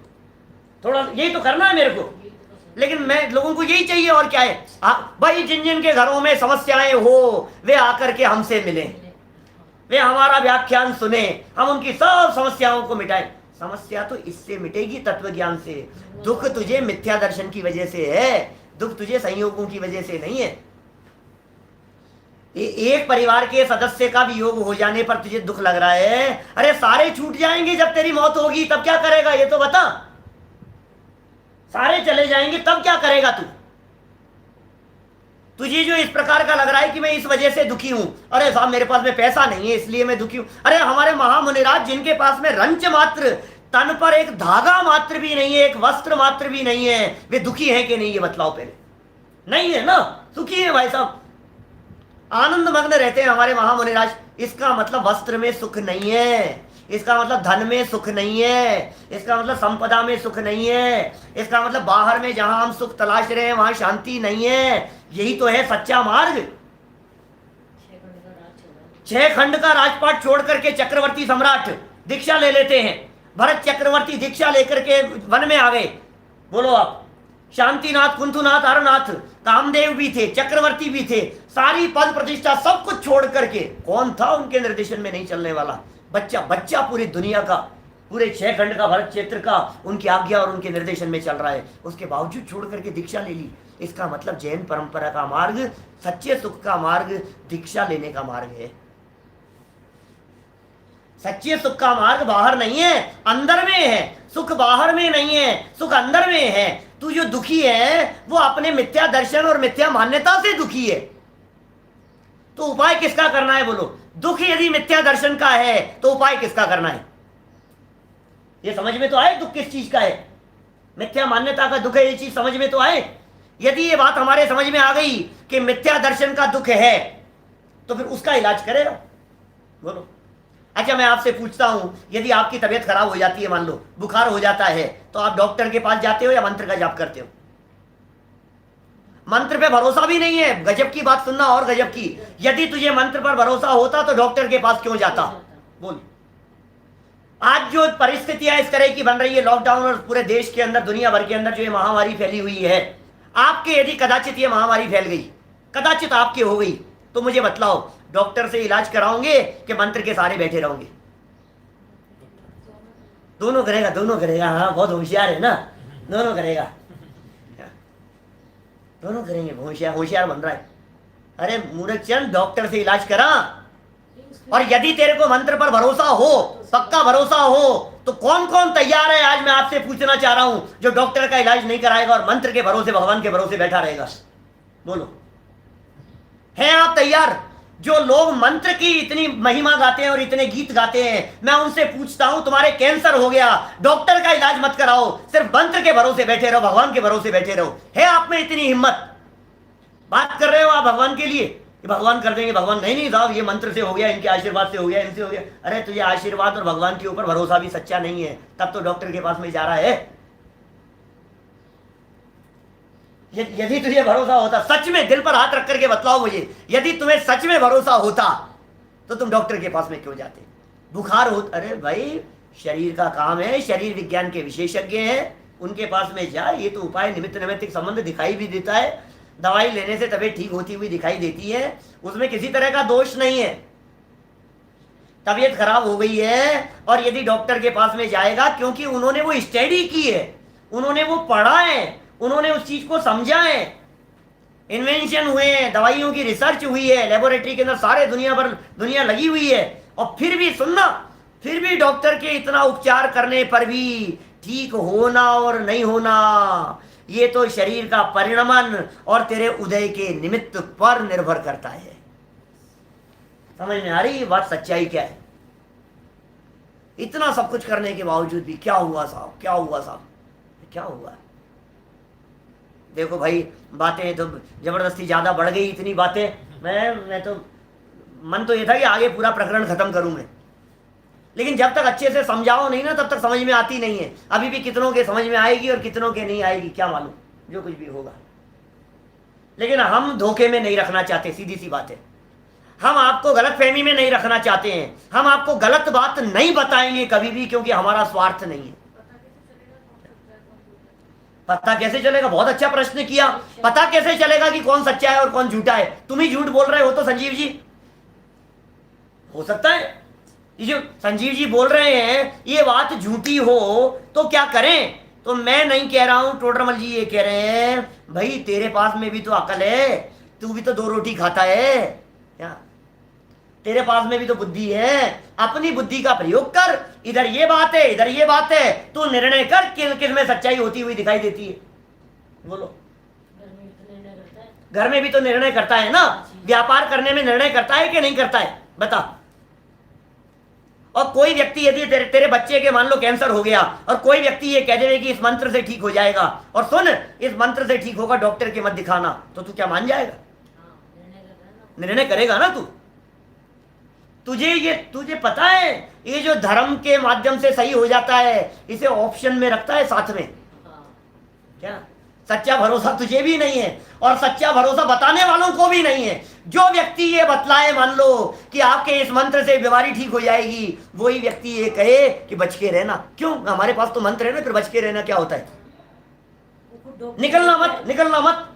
थोड़ा यही तो करना है मेरे को। लेकिन मैं लोगों को यही चाहिए और क्या है। भाई जिन जिन के घरों में समस्याएं हो वे आकर के हमसे मिलें, वे हमारा व्याख्यान सुने, हम उनकी सब समस्याओं को मिटाएं। समस्या तो इससे मिटेगी, तत्व ज्ञान से। दुख तुझे मिथ्या दर्शन की वजह से है, दुख तुझे संयोगों की वजह से नहीं है। एक परिवार के सदस्य का भी योग हो जाने पर तुझे दुख लग रहा है, अरे सारे छूट जाएंगे जब तेरी मौत होगी, तब क्या करेगा ये तो बता। सारे चले जाएंगे तब क्या करेगा तू? तुझे जो इस प्रकार का लग रहा है कि मैं इस वजह से दुखी हूं, अरे साहब मेरे पास में पैसा नहीं है इसलिए मैं दुखी हूं। अरे हमारे महामुनिराज जिनके पास में रंच मात्र, तन पर एक धागा मात्र भी नहीं है, एक वस्त्र मात्र भी नहीं है, वे दुखी हैं कि नहीं ये बतलाओ पहले। नहीं है ना, सुखी है भाई साहब, आनंद मग्न रहते हैं हमारे महामुनिराज। इसका मतलब वस्त्र में सुख नहीं है, इसका मतलब धन में सुख नहीं है, इसका मतलब संपदा में सुख नहीं है, इसका मतलब बाहर में जहां हम सुख तलाश रहे हैं वहां शांति नहीं है। यही तो है सच्चा मार्ग। 6 खंड का राजपाट छोड़ करके चक्रवर्ती सम्राट दीक्षा ले लेते हैं। भरत चक्रवर्ती दीक्षा लेकर के वन में आ गए। बोलो आप, शांतिनाथ, कुंथुनाथ, हरनाथ, कामदेव भी थे, चक्रवर्ती भी थे, सारी पद प्रतिष्ठा सब कुछ छोड़ करके, कौन था उनके निर्देशन में नहीं चलने वाला? बच्चा बच्चा पूरी दुनिया का, पूरे 6 खंड का भरत क्षेत्र का उनकी आज्ञा और उनके निर्देशन में चल रहा है, उसके बावजूद छोड़ करके दीक्षा ले ली। इसका मतलब जैन परंपरा का मार्ग, सच्चे सुख का मार्ग दीक्षा लेने का मार्ग है। सच्चे सुख का मार्ग बाहर नहीं है, अंदर में है। सुख बाहर में नहीं है, सुख अंदर में है। तू जो दुखी है वो अपने मिथ्या दर्शन और मिथ्या मान्यता से दुखी है। तो उपाय किसका करना है बोलो? दुख यदि मिथ्या दर्शन का है तो उपाय किसका करना है? ये समझ में तो आए दुख किस चीज का है? मिथ्या मान्यता का दुख है, ये चीज समझ में तो आए। यदि ये बात हमारे समझ में आ गई कि मिथ्या दर्शन का दुख है तो फिर उसका इलाज करेगा। बोलो। अच्छा मैं आपसे पूछता हूं, यदि आपकी तबीयत खराब हो जाती है, मान लो बुखार हो जाता है, तो आप डॉक्टर के पास जाते हो या मंत्र का जाप करते हो? मंत्र पे भरोसा भी नहीं है। गजब की बात सुनना, और गजब की, यदि तुझे मंत्र पर भरोसा होता तो डॉक्टर के पास क्यों जाता? बोल। आज जो परिस्थितियां इस तरह की बन रही है, लॉकडाउन और पूरे देश के अंदर, दुनिया भर के अंदर जो ये महामारी फैली हुई है, आपके यदि कदाचित ये महामारी फैल गई, कदाचित आपके हो गई, तो मुझे बतलाओ डॉक्टर से इलाज कराओगे कि मंत्र के सहारे बैठे रहोगे? दोनों करेगा, दोनों करेगा। हाँ बहुत होशियार है ना, दोनों करेगा, दोनों करेंगे। होशियार होशियार बन रहा है। अरे मूर्ख चंद, डॉक्टर से इलाज करा, और यदि तेरे को मंत्र पर भरोसा हो, पक्का भरोसा हो, तो कौन कौन तैयार है, आज मैं आपसे पूछना चाह रहा हूं, जो डॉक्टर का इलाज नहीं कराएगा और मंत्र के भरोसे, भगवान के भरोसे बैठा रहेगा? बोलो, हैं आप तैयार? जो लोग मंत्र की इतनी महिमा गाते हैं और इतने गीत गाते हैं, मैं उनसे पूछता हूं, तुम्हारे कैंसर हो गया, डॉक्टर का इलाज मत कराओ, सिर्फ मंत्र के भरोसे बैठे रहो, भगवान के भरोसे बैठे रहो। है आप में इतनी हिम्मत? बात कर रहे हो आप भगवान के लिए, भगवान कर देंगे, भगवान नहीं नहीं साहब ये मंत्र से हो गया, इनके आशीर्वाद से हो गया, इनसे हो गया। अरे तुझे आशीर्वाद और भगवान के ऊपर भरोसा भी सच्चा नहीं है, तब तो डॉक्टर के पास में जा रहा है। यदि तुझे भरोसा होता, सच में दिल पर हाथ रख करके बतलाओ मुझे, यदि तुम्हें सच में भरोसा होता तो तुम डॉक्टर के पास में क्यों जाते? बुखार हो, अरे भाई शरीर का काम है, शरीर विज्ञान के विशेषज्ञ हैं, उनके पास में जा। ये तो उपाय निमित्त नैमित्तिक संबंध दिखाई भी देता है, दवाई लेने से तबीयत ठीक होती हुई दिखाई देती है, उसमें किसी तरह का दोष नहीं है। तबीयत खराब हो गई है और यदि डॉक्टर के पास में जाएगा, क्योंकि उन्होंने वो स्टडी की है, उन्होंने वो पढ़ा है, उन्होंने उस चीज को समझा है, इन्वेंशन हुए हैं, दवाइयों की रिसर्च हुई है, लेबोरेटरी के अंदर सारे दुनिया लगी हुई है, और फिर भी सुनना, फिर भी डॉक्टर के इतना उपचार करने पर भी ठीक होना और नहीं होना, ये तो शरीर का परिणमन और तेरे उदय के निमित्त पर निर्भर करता है। समझ में आ रही है बात? सच्चाई क्या है? इतना सब कुछ करने के बावजूद भी क्या हुआ साहब, क्या हुआ साहब, क्या हुआ? देखो भाई, बातें तो जबरदस्ती ज्यादा बढ़ गई, इतनी बातें। मैं तो मन तो ये था कि आगे पूरा प्रकरण खत्म करूं मैं, लेकिन जब तक अच्छे से समझाओ नहीं ना, तब तक समझ में आती नहीं है। अभी भी कितनों के समझ में आएगी और कितनों के नहीं आएगी, क्या मालूम, जो कुछ भी होगा। लेकिन हम धोखे में नहीं रखना चाहते, सीधी सी बात है। हम आपको गलतफहमी में नहीं रखना चाहते हैं, हम आपको गलत बात नहीं बताएंगे कभी भी, क्योंकि हमारा स्वार्थ नहीं है। पता कैसे चलेगा? बहुत अच्छा प्रश्न किया। पता कैसे चलेगा कि कौन सच्चा है और कौन झूठा है? तुम ही झूठ बोल रहे हो तो संजीव जी, हो सकता है ये जो संजीव जी बोल रहे हैं ये बात झूठी हो तो क्या करें? तो मैं नहीं कह रहा हूं, टोडरमल जी ये कह रहे हैं, भाई तेरे पास में भी तो अकल है, तू भी तो 2 रोटी खाता है क्या? तेरे पास में भी तो बुद्धि है, अपनी बुद्धि का प्रयोग कर। इधर ये बात है, इधर ये बात है, तू निर्णय कर किस में सच्चाई होती हुई दिखाई देती है। बोलो। घर में भी तो निर्णय करता है ना, व्यापार करने में निर्णय करता है कि नहीं करता है? बता। और कोई व्यक्ति यदि तेरे बच्चे के मान लो कैंसर हो गया और कोई व्यक्ति ये कह देवे कि इस मंत्र से ठीक हो जाएगा, और सुन इस मंत्र से ठीक होगा, डॉक्टर के मत दिखाना, तो तू क्या मान जाएगा? निर्णय करेगा ना तू। तुझे पता है ये जो धर्म के माध्यम से सही हो जाता है इसे ऑप्शन में रखता है साथ में। क्या सच्चा भरोसा तुझे भी नहीं है और सच्चा भरोसा बताने वालों को भी नहीं है। जो व्यक्ति ये बतलाए मान लो कि आपके इस मंत्र से बीमारी ठीक हो जाएगी, वही व्यक्ति ये कहे कि बच के रहना। क्यों? हमारे पास तो मंत्र है ना, फिर बच के रहना क्या होता है? निकलना मत, निकलना मत,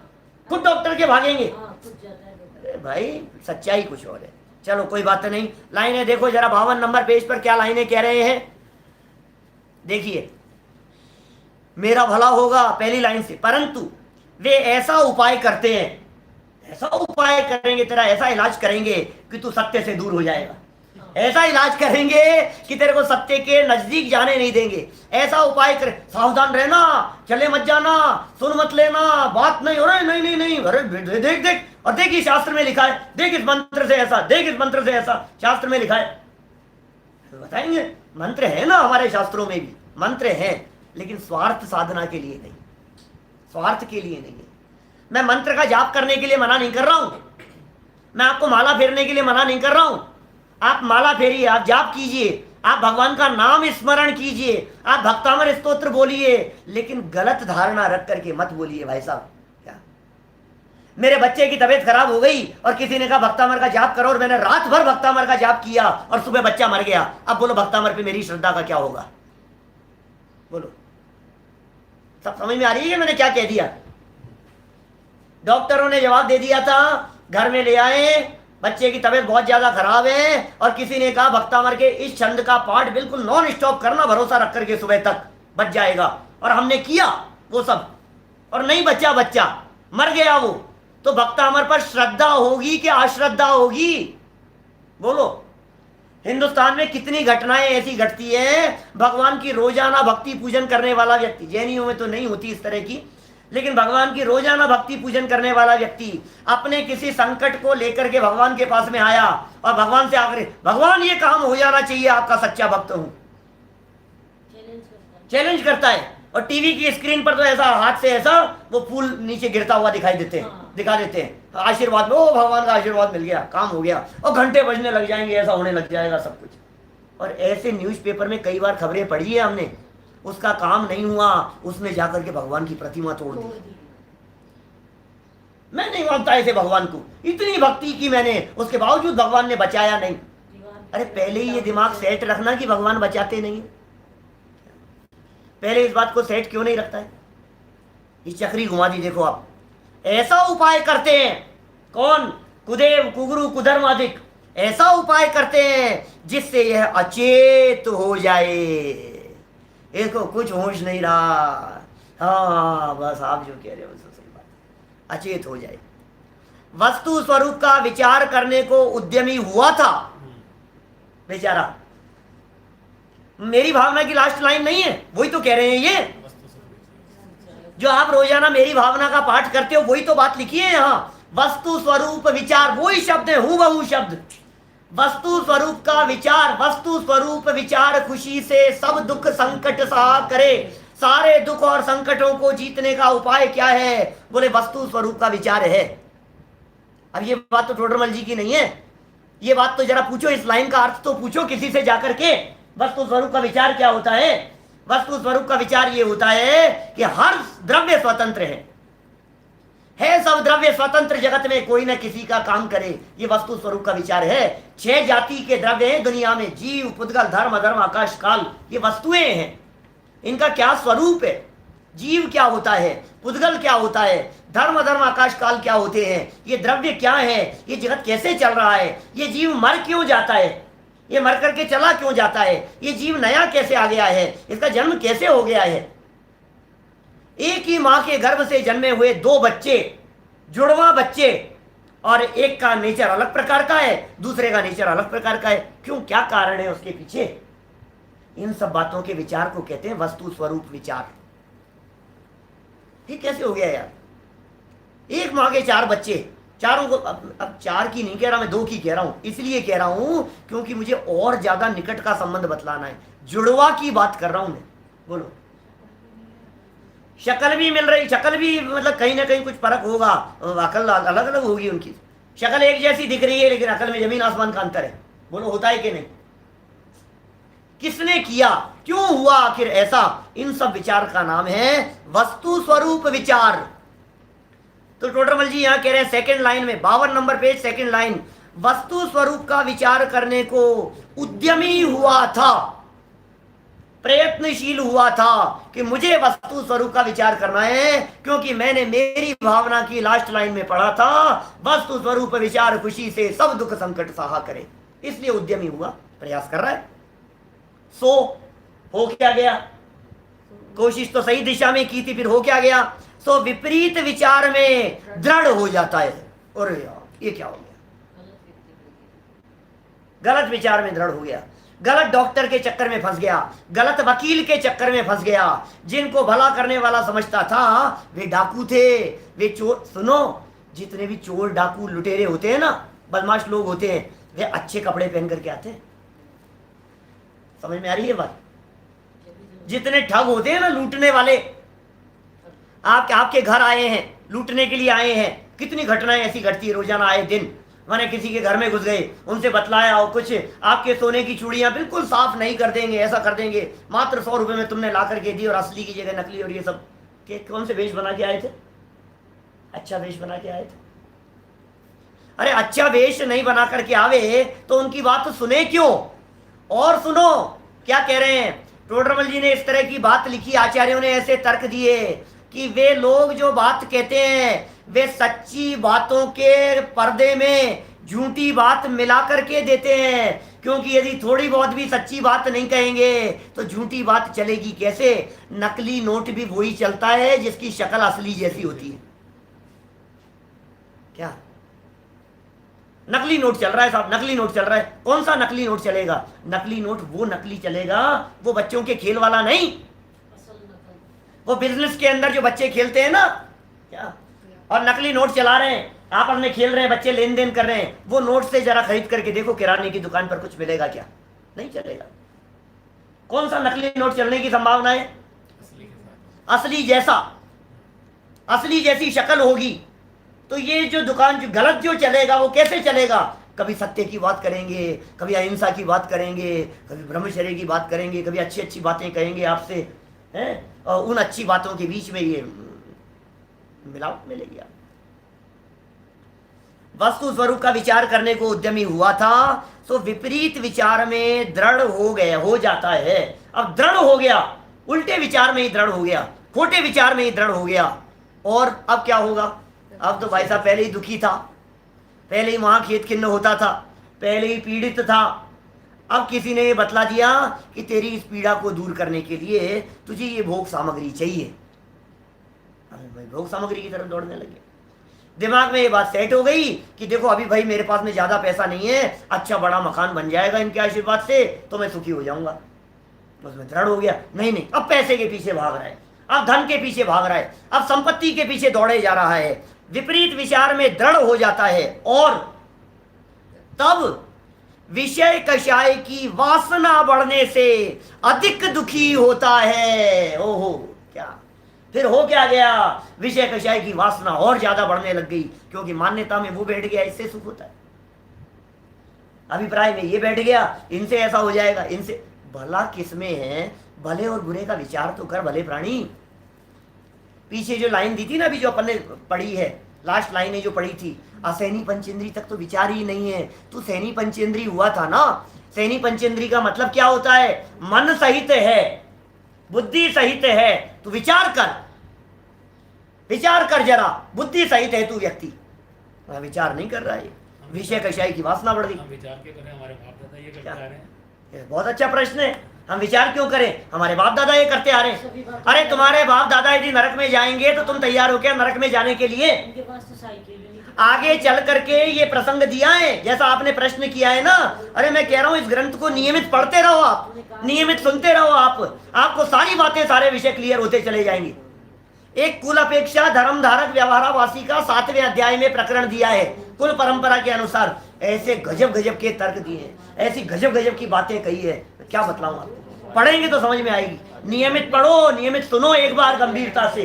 खुद डॉक्टर के भागेंगे। अरे भाई सच्चाई कुछ और है। चलो कोई बात नहीं। लाइनें देखो जरा, 52 नंबर पेज पर क्या लाइनें कह रहे हैं, देखिए। मेरा भला होगा, पहली लाइन से, परंतु वे ऐसा उपाय करते हैं, ऐसा उपाय करेंगे, तेरा ऐसा इलाज करेंगे कि तू सत्य से दूर हो जाएगा। ऐसा इलाज करेंगे कि तेरे को सत्य के नजदीक जाने नहीं देंगे। ऐसा उपाय कर, सावधान रहना, चले मत जाना, सुन मत लेना, बात नहीं हो रहा है, नहीं नहीं नहीं, अरे देख देख, और देख इस शास्त्र में लिखा है, देख इस मंत्र से ऐसा, देख इस मंत्र से ऐसा, शास्त्र में लिखा है। तो बताएंगे मंत्र है ना, हमारे शास्त्रों में भी मंत्र है, लेकिन स्वार्थ साधना के लिए नहीं, स्वार्थ के लिए नहीं है। मैं मंत्र का जाप करने के लिए मना नहीं कर रहा हूं, मैं आपको माला फेरने के लिए मना नहीं कर रहा हूं। आप माला फेरिए, आप जाप कीजिए, आप भगवान का नाम स्मरण कीजिए, आप भक्तामर स्तोत्र बोलिए, लेकिन गलत धारणा रख करके मत बोलिए भाई साहब। क्या मेरे बच्चे की तबीयत खराब हो गई और किसी ने कहा भक्तामर का जाप करो, और मैंने रात भर भक्तामर का जाप किया और सुबह बच्चा मर गया, अब बोलो भक्तामर पे मेरी श्रद्धा का क्या होगा? बोलो, सब समझ में आ रही है मैंने क्या कह दिया? डॉक्टरों ने जवाब दे दिया था, घर में ले आए, बच्चे की तबीयत बहुत ज्यादा खराब है, और किसी ने कहा भक्तामर के इस छंद का पाठ बिल्कुल नॉन स्टॉप करना, भरोसा रख करके सुबह तक बच जाएगा, और हमने किया वो सब, और नहीं बच्चा, बच्चा मर गया वो। तो भक्तामर पर श्रद्धा होगी कि अश्रद्धा होगी? बोलो। हिंदुस्तान में कितनी घटनाएं ऐसी घटती है, भगवान की रोजाना भक्ति पूजन करने वाला व्यक्ति, जैनियों में तो नहीं होती इस तरह की, लेकिन भगवान की रोजाना भक्ति पूजन करने वाला व्यक्ति अपने किसी संकट को लेकर के भगवान के पास में आया और भगवान से आकर, भगवान ये काम हो जाना चाहिए, आपका सच्चा भक्त हूं, चैलेंज करता है। और टीवी की स्क्रीन पर तो ऐसा हाथ से ऐसा वो फूल नीचे गिरता हुआ दिखाई देते हैं, दिखा देते हैं, आशीर्वाद में, ओ भगवान का आशीर्वाद मिल गया, काम हो गया, और घंटे बजने लग जाएंगे, ऐसा होने लग जाएगा सब कुछ। और ऐसे न्यूज़पेपर में कई बार खबरें पढ़ी है हमने, उसका काम नहीं हुआ, उसने जाकर के भगवान की प्रतिमा तोड़ दी। मैं नहीं मानता ऐसे भगवान को, इतनी भक्ति की मैंने, उसके बावजूद भगवान ने बचाया नहीं। अरे पहले ही ये दिमाग सेट रखना कि भगवान बचाते नहीं, पहले इस बात को सेट क्यों नहीं रखता है? ये चक्री घुमा दी देखो आप। ऐसा उपाय करते हैं, कौन? कुदेव, कुगुरु, कुधर्मादिक ऐसा उपाय करते हैं जिससे यह अचेत हो जाए, इसको कुछ होश नहीं रहा। हाँ बस आप जो कह रहे हो सही बात, अचेत हो जाए। वस्तु स्वरूप का विचार करने को उद्यमी हुआ था बेचारा। मेरी भावना की लास्ट लाइन नहीं है, वही तो कह रहे हैं ये जो आप रोजाना मेरी भावना का पाठ करते हो, वही तो बात लिखी है यहाँ। वस्तु स्वरूप विचार, वही शब्द है, हूबहू शब्द। वस्तु स्वरूप का विचार, वस्तु स्वरूप विचार खुशी से सब दुख संकट सहा करे। सारे दुख और संकटों को जीतने का उपाय क्या है? बोले वस्तु स्वरूप का विचार है। अब ये बात तो टोडरमल जी की नहीं है, ये बात तो जरा पूछो, इस लाइन का अर्थ तो पूछो किसी से जाकर के। वस्तु स्वरूप का विचार क्या होता है? वस्तु स्वरूप का विचार ये होता है कि हर द्रव्य स्वतंत्र है सब द्रव्य स्वतंत्र, जगत में कोई न किसी का काम करे, ये वस्तु स्वरूप का विचार है। 6 जाति के द्रव्य हैं दुनिया में, जीव, पुद्गल, धर्म, अधर्म, आकाश, काल, ये वस्तुएं हैं। इनका क्या स्वरूप है? जीव क्या होता है, पुद्गल क्या होता है, धर्म धर्म आकाश काल क्या होते हैं, ये द्रव्य क्या है, ये जगत कैसे चल रहा है, ये जीव मर क्यों जाता है, ये मर करके चला क्यों जाता है, ये जीव नया कैसे आ गया है, इसका जन्म कैसे हो गया है। एक ही मां के गर्भ से जन्मे हुए दो बच्चे, जुड़वा बच्चे, और एक का नेचर अलग प्रकार का है, दूसरे का नेचर अलग प्रकार का है। क्यों, क्या कारण है उसके पीछे? इन सब बातों के विचार को कहते हैं वस्तु स्वरूप विचार। ये कैसे हो गया यार? एक मां के चार बच्चे, चारों को, अब चार की नहीं कह रहा मैं, दो की कह रहा हूं। इसलिए कह रहा हूं क्योंकि मुझे और ज्यादा निकट का संबंध बतलाना है। जुड़वा की बात कर रहा हूं मैं। बोलो, शक्ल भी मिल रही, शक्ल भी मतलब कहीं ना कहीं कुछ फर्क होगा, अकल अलग अलग होगी उनकी। शक्ल एक जैसी दिख रही है लेकिन अकल में जमीन आसमान का अंतर है। बोलो, होता है कि नहीं? किसने किया, क्यों हुआ, आखिर ऐसा? इन सब विचार का नाम है वस्तु स्वरूप विचार। तो टोडरमल जी यहां कह रहे हैं सेकंड लाइन में, 52 नंबर पेज, सेकंड लाइन, वस्तु स्वरूप का विचार करने को उद्यमी हुआ था, प्रयत्नशील हुआ था कि मुझे वस्तु स्वरूप का विचार करना है, क्योंकि मैंने मेरी भावना की लास्ट लाइन में पढ़ा था, वस्तु स्वरूप विचार खुशी से सब दुख संकट सहा करे। इसलिए उद्यमी हुआ, प्रयास कर रहा है। सो हो क्या गया? कोशिश तो सही दिशा में की थी, फिर हो क्या गया? सो विपरीत विचार में दृढ़ हो जाता है। अरे यार, ये क्या हो गया? गलत विचार में दृढ़ हो गया, गलत डॉक्टर के चक्कर में फंस गया, गलत वकील के चक्कर में फंस गया। जिनको भला करने वाला समझता था वे डाकू थे, वे चोर। सुनो, जितने भी चोर डाकू लुटेरे होते हैं ना, बदमाश लोग होते हैं, वे अच्छे कपड़े पहन करके आते हैं। समझ में आ रही है बात? जितने ठग होते हैं ना, लूटने वाले, आपके घर आए हैं, लूटने के लिए आए हैं, कितनी घटनाएं ऐसी घटती है रोजाना, आए दिन। मैंने किसी के घर में घुस गए, उनसे बतलाया और कुछ आपके सोने की चूड़ियां बिल्कुल साफ नहीं कर देंगे, ऐसा कर देंगे, मात्र 100 रुपए में तुमने ला करके दी, और असली की जगह नकली, और ये सब के कौन से वेश बना के आए थे? अच्छा वेश बना के आए थे। अरे अच्छा वेश नहीं बना करके आवे तो उनकी बात तो सुने क्यों? और सुनो क्या कह रहे हैं, टोडरमल जी ने इस तरह की बात लिखी, आचार्यों ने ऐसे तर्क दिए कि वे लोग जो बात कहते हैं वे सच्ची बातों के पर्दे में झूठी बात मिला करके देते हैं, क्योंकि यदि थोड़ी बहुत भी सच्ची बात नहीं कहेंगे तो झूठी बात चलेगी कैसे? नकली नोट भी वही चलता है जिसकी शक्ल असली जैसी होती है। क्या नकली नोट चल रहा है साहब? नकली नोट चल रहा है। कौन सा नकली नोट चलेगा? नकली नोट वो नकली चलेगा, वो बच्चों के खेल वाला नहीं, वो बिजनेस के अंदर जो बच्चे खेलते हैं ना, क्या, और नकली नोट चला रहे हैं, आप अपने खेल रहे हैं, बच्चे लेन देन कर रहे हैं, वो नोट से जरा खरीद करके देखो किराने की दुकान पर कुछ मिलेगा क्या? नहीं चलेगा। कौन सा नकली नोट चलने की संभावना है? असली जैसा, असली जैसी शक्ल होगी। तो ये जो दुकान जो गलत जो चलेगा वो कैसे चलेगा? कभी सत्य की बात करेंगे, कभी अहिंसा की बात करेंगे, कभी ब्रह्मचर्य की बात करेंगे, कभी अच्छी अच्छी बातें कहेंगे आपसे, हैं, और उन अच्छी बातों के बीच में ये मिलावट मिलेगी। वस्तु स्वरूप का विचार करने को उद्यमी हुआ था, तो विपरीत विचार में दृढ़ हो गया, हो जाता है। अब दृढ़ हो गया, उल्टे विचार में ही दृढ़ हो गया, खोटे विचार में ही दृढ़ हो गया। और अब क्या होगा? अब तो भाई साहब पहले ही दुखी था, पहले ही वहां खेत खिन्न होता था, पहले ही पीड़ित था। अब किसी ने ये बतला दिया कि तेरी इस पीड़ा को दूर करने के लिए तुझे ये भोग सामग्री चाहिए। भाई भोग सामग्री की तरफ दौड़ने लगे। दिमाग में ये बात सेट हो गई कि देखो अभी भाई मेरे पास में ज्यादा पैसा नहीं है, अच्छा बड़ा मकान बन जाएगा इनके आशीर्वाद से तो मैं सुखी हो जाऊंगा। उसमें दृढ़ हो गया, नहीं नहीं, अब पैसे के पीछे भाग रहा है, अब धन के पीछे भाग रहा है, अब संपत्ति के पीछे दौड़े जा रहा है, विपरीत विचार में दृढ़ हो जाता है। और तब विषय कषाय की वासना बढ़ने से अधिक दुखी होता है। ओहो, क्या फिर हो क्या गया? विषय कषाय की वासना और ज्यादा बढ़ने लग गई, क्योंकि मान्यता में वो बैठ गया, इससे सुख होता है, अभिप्राय में ये बैठ गया, इनसे ऐसा हो जाएगा, इनसे। भला किसमें है? भले और बुरे का विचार तो कर भले प्राणी। पीछे जो लाइन दी थी ना अभी, जो अपन ने पढ़ी है, लास्ट लाइन है जो पढ़ी थी, असैनी पंचेंद्री तक तो विचार ही नहीं है, तू सैनी पंचेंद्री हुआ था ना। सैनी पंचेंद्री का मतलब क्या होता है? मन सहित है, बुद्धि सहित है, तू विचार कर। विचार कर जरा, बुद्धि सहित है तू व्यक्ति। विचार नहीं कर रहा है, विषय कषाय की वासना बढ़ गई। हम विचार क्यों करें, हमारे बाप दादा ये करते आ रहे हैं। ये बहुत अच्छा प्रश्न है। हम विचार क्यों करें, हमारे बाप दादा ये करते आ रहे हैं। अरे तुम्हारे बाप दादा यदि नरक में जाएंगे तो तुम तैयार हो क्या नरक में जाने के लिए? आगे चल करके ये प्रसंग दिया है, जैसा आपने प्रश्न किया है ना। अरे मैं कह रहा हूं इस ग्रंथ को नियमित पढ़ते रहो, आप नियमित सुनते रहो, आपको सारी बातें, सारे विषय क्लियर होते चले जाएंगे। एक कुल अपेक्षा धर्म धारक व्यवहारावासी का 7वें अध्याय में प्रकरण दिया है। कुल परंपरा के अनुसार ऐसे गजब गजब के तर्क दिए हैं, ऐसी गजब गजब की बातें कही है, क्या बतलाऊं आपको। पढ़ेंगे तो समझ में आएगी। नियमित पढ़ो, नियमित सुनो, एक बार गंभीरता से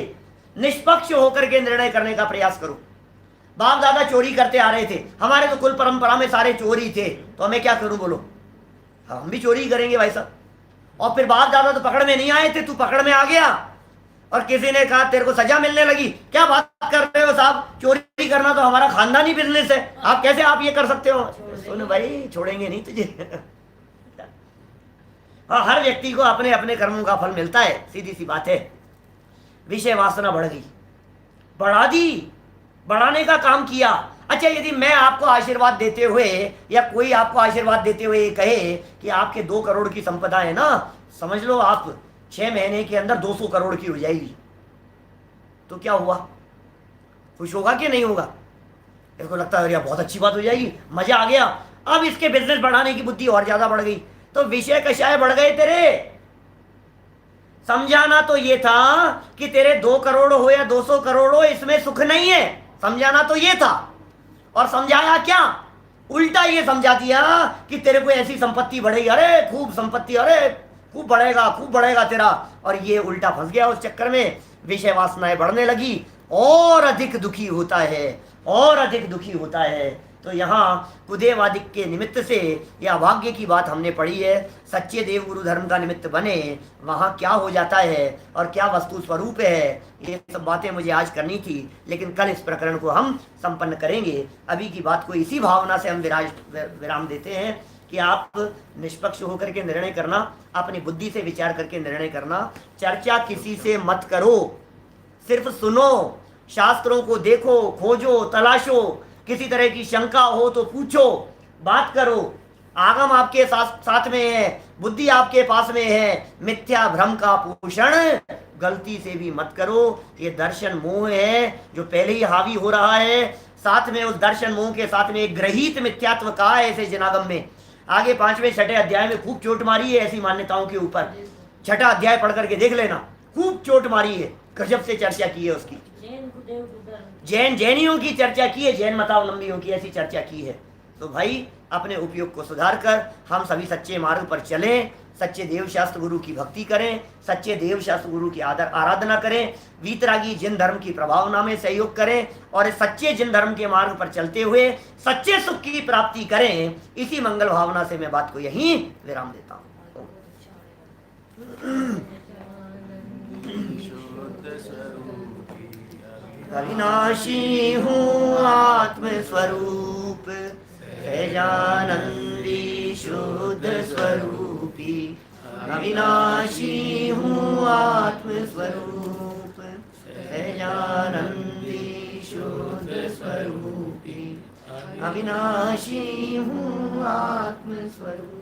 निष्पक्ष होकर के निर्णय करने का प्रयास करो। बाप दादा चोरी करते आ रहे थे, हमारे तो कुल परंपरा में सारे चोरी थे, तो हमें क्या करूं बोलो, हम भी चोरी करेंगे भाई साहब। और फिर बाप दादा तो पकड़ में नहीं आए थे, तू पकड़ में आ गया और किसी ने कहा तेरे को सजा मिलने लगी। क्या बात कर रहे हो साहब, चोरी करना तो हमारा खानदानी बिजनेस है, आप कैसे आप ये कर सकते हो? सुन भाई, छोड़ेंगे नहीं तुझे। हाँ, हर व्यक्ति को अपने अपने कर्मों का फल मिलता है, सीधी सी बात है। विषय वासना बढ़ गई, बढ़ा दी, बढ़ाने का काम किया। अच्छा, यदि मैं आपको आशीर्वाद देते हुए या कोई आपको आशीर्वाद देते हुए कहे कि आपके 2 करोड़ की संपदा है ना, समझ लो आप 6 महीने के अंदर 200 करोड़ की हो जाएगी, तो क्या हुआ? खुश होगा कि नहीं होगा? इसको लगता है यार बहुत अच्छी बात हो जाएगी, मजा आ गया। अब इसके बिजनेस बढ़ाने की बुद्धि और ज्यादा बढ़ गई, तो विषय कषाय बढ़ गए तेरे। समझाना तो ये था कि तेरे 2 करोड़ हो या 200 करोड़ हो, इसमें सुख नहीं है, समझाना तो ये था। और समझाया क्या? उल्टा ये समझा दिया कि तेरे को ऐसी संपत्ति बढ़ेगी, अरे खूब संपत्ति, अरे खूब बढ़ेगा तेरा। और ये उल्टा फंस गया उस चक्कर में, विषय वासनाएं बढ़ने लगी, और अधिक दुखी होता है, और अधिक दुखी होता है। तो यहाँ कुदेवादिक के निमित्त से या भाग्य की बात हमने पढ़ी है। सच्चे देव गुरु धर्म का निमित्त बने, वहाँ क्या हो जाता है और क्या वस्तु स्वरूप है, ये सब बातें मुझे आज करनी थी, लेकिन कल इस प्रकरण को हम संपन्न करेंगे। अभी की बात को इसी भावना से हम विराम देते हैं कि आप निष्पक्ष होकर के निर्णय करना, अपनी बुद्धि से विचार करके निर्णय करना। चर्चा किसी से मत करो, सिर्फ सुनो, शास्त्रों को देखो, खोजो, तलाशो, किसी तरह की शंका हो तो पूछो, बात करो। आगम आपके साथ में है, बुद्धि आपके पास में है, मिथ्या भ्रम का पोषण गलती से भी मत करो। ये दर्शन मोह है जो पहले ही हावी हो रहा है, साथ में उस दर्शन मोह के साथ में एक ग्रहित मिथ्यात्व कहा है ऐसे जनागम में। आगे 5वें 6ठे अध्याय में खूब चोट मारी है ऐसी मान्यताओं के ऊपर। 6ठा अध्याय पढ़ करके देख लेना, खूब चोट मारी है, गजब से चर्चा की है उसकी। जैनियों की चर्चा की है, जैन मतावलंबियों की ऐसी चर्चा की है। तो भाई अपने उपयोग को सुधार कर हम सभी सच्चे मार्ग पर चलें, सच्चे देव शास्त्र गुरु की भक्ति करें, सच्चे देव शास्त्र गुरु की आराधना करें, वीतरागी जिन धर्म की प्रभावना में सहयोग करें और इस सच्चे जिन धर्म के मार्ग पर चलते हुए सच्चे सुख की प्राप्ति करें। इसी मंगल भावना से मैं बात को यहीं विराम देता हूँ। अविनाशी हूँ आत्मस्वरूप, सहजानंदी शुद्ध स्वरूपी। अविनाशी हूँ आत्मस्वरूप, सहजानंदी शुद्ध स्वरूपी। अविनाशी हूँ आत्मस्वरूप।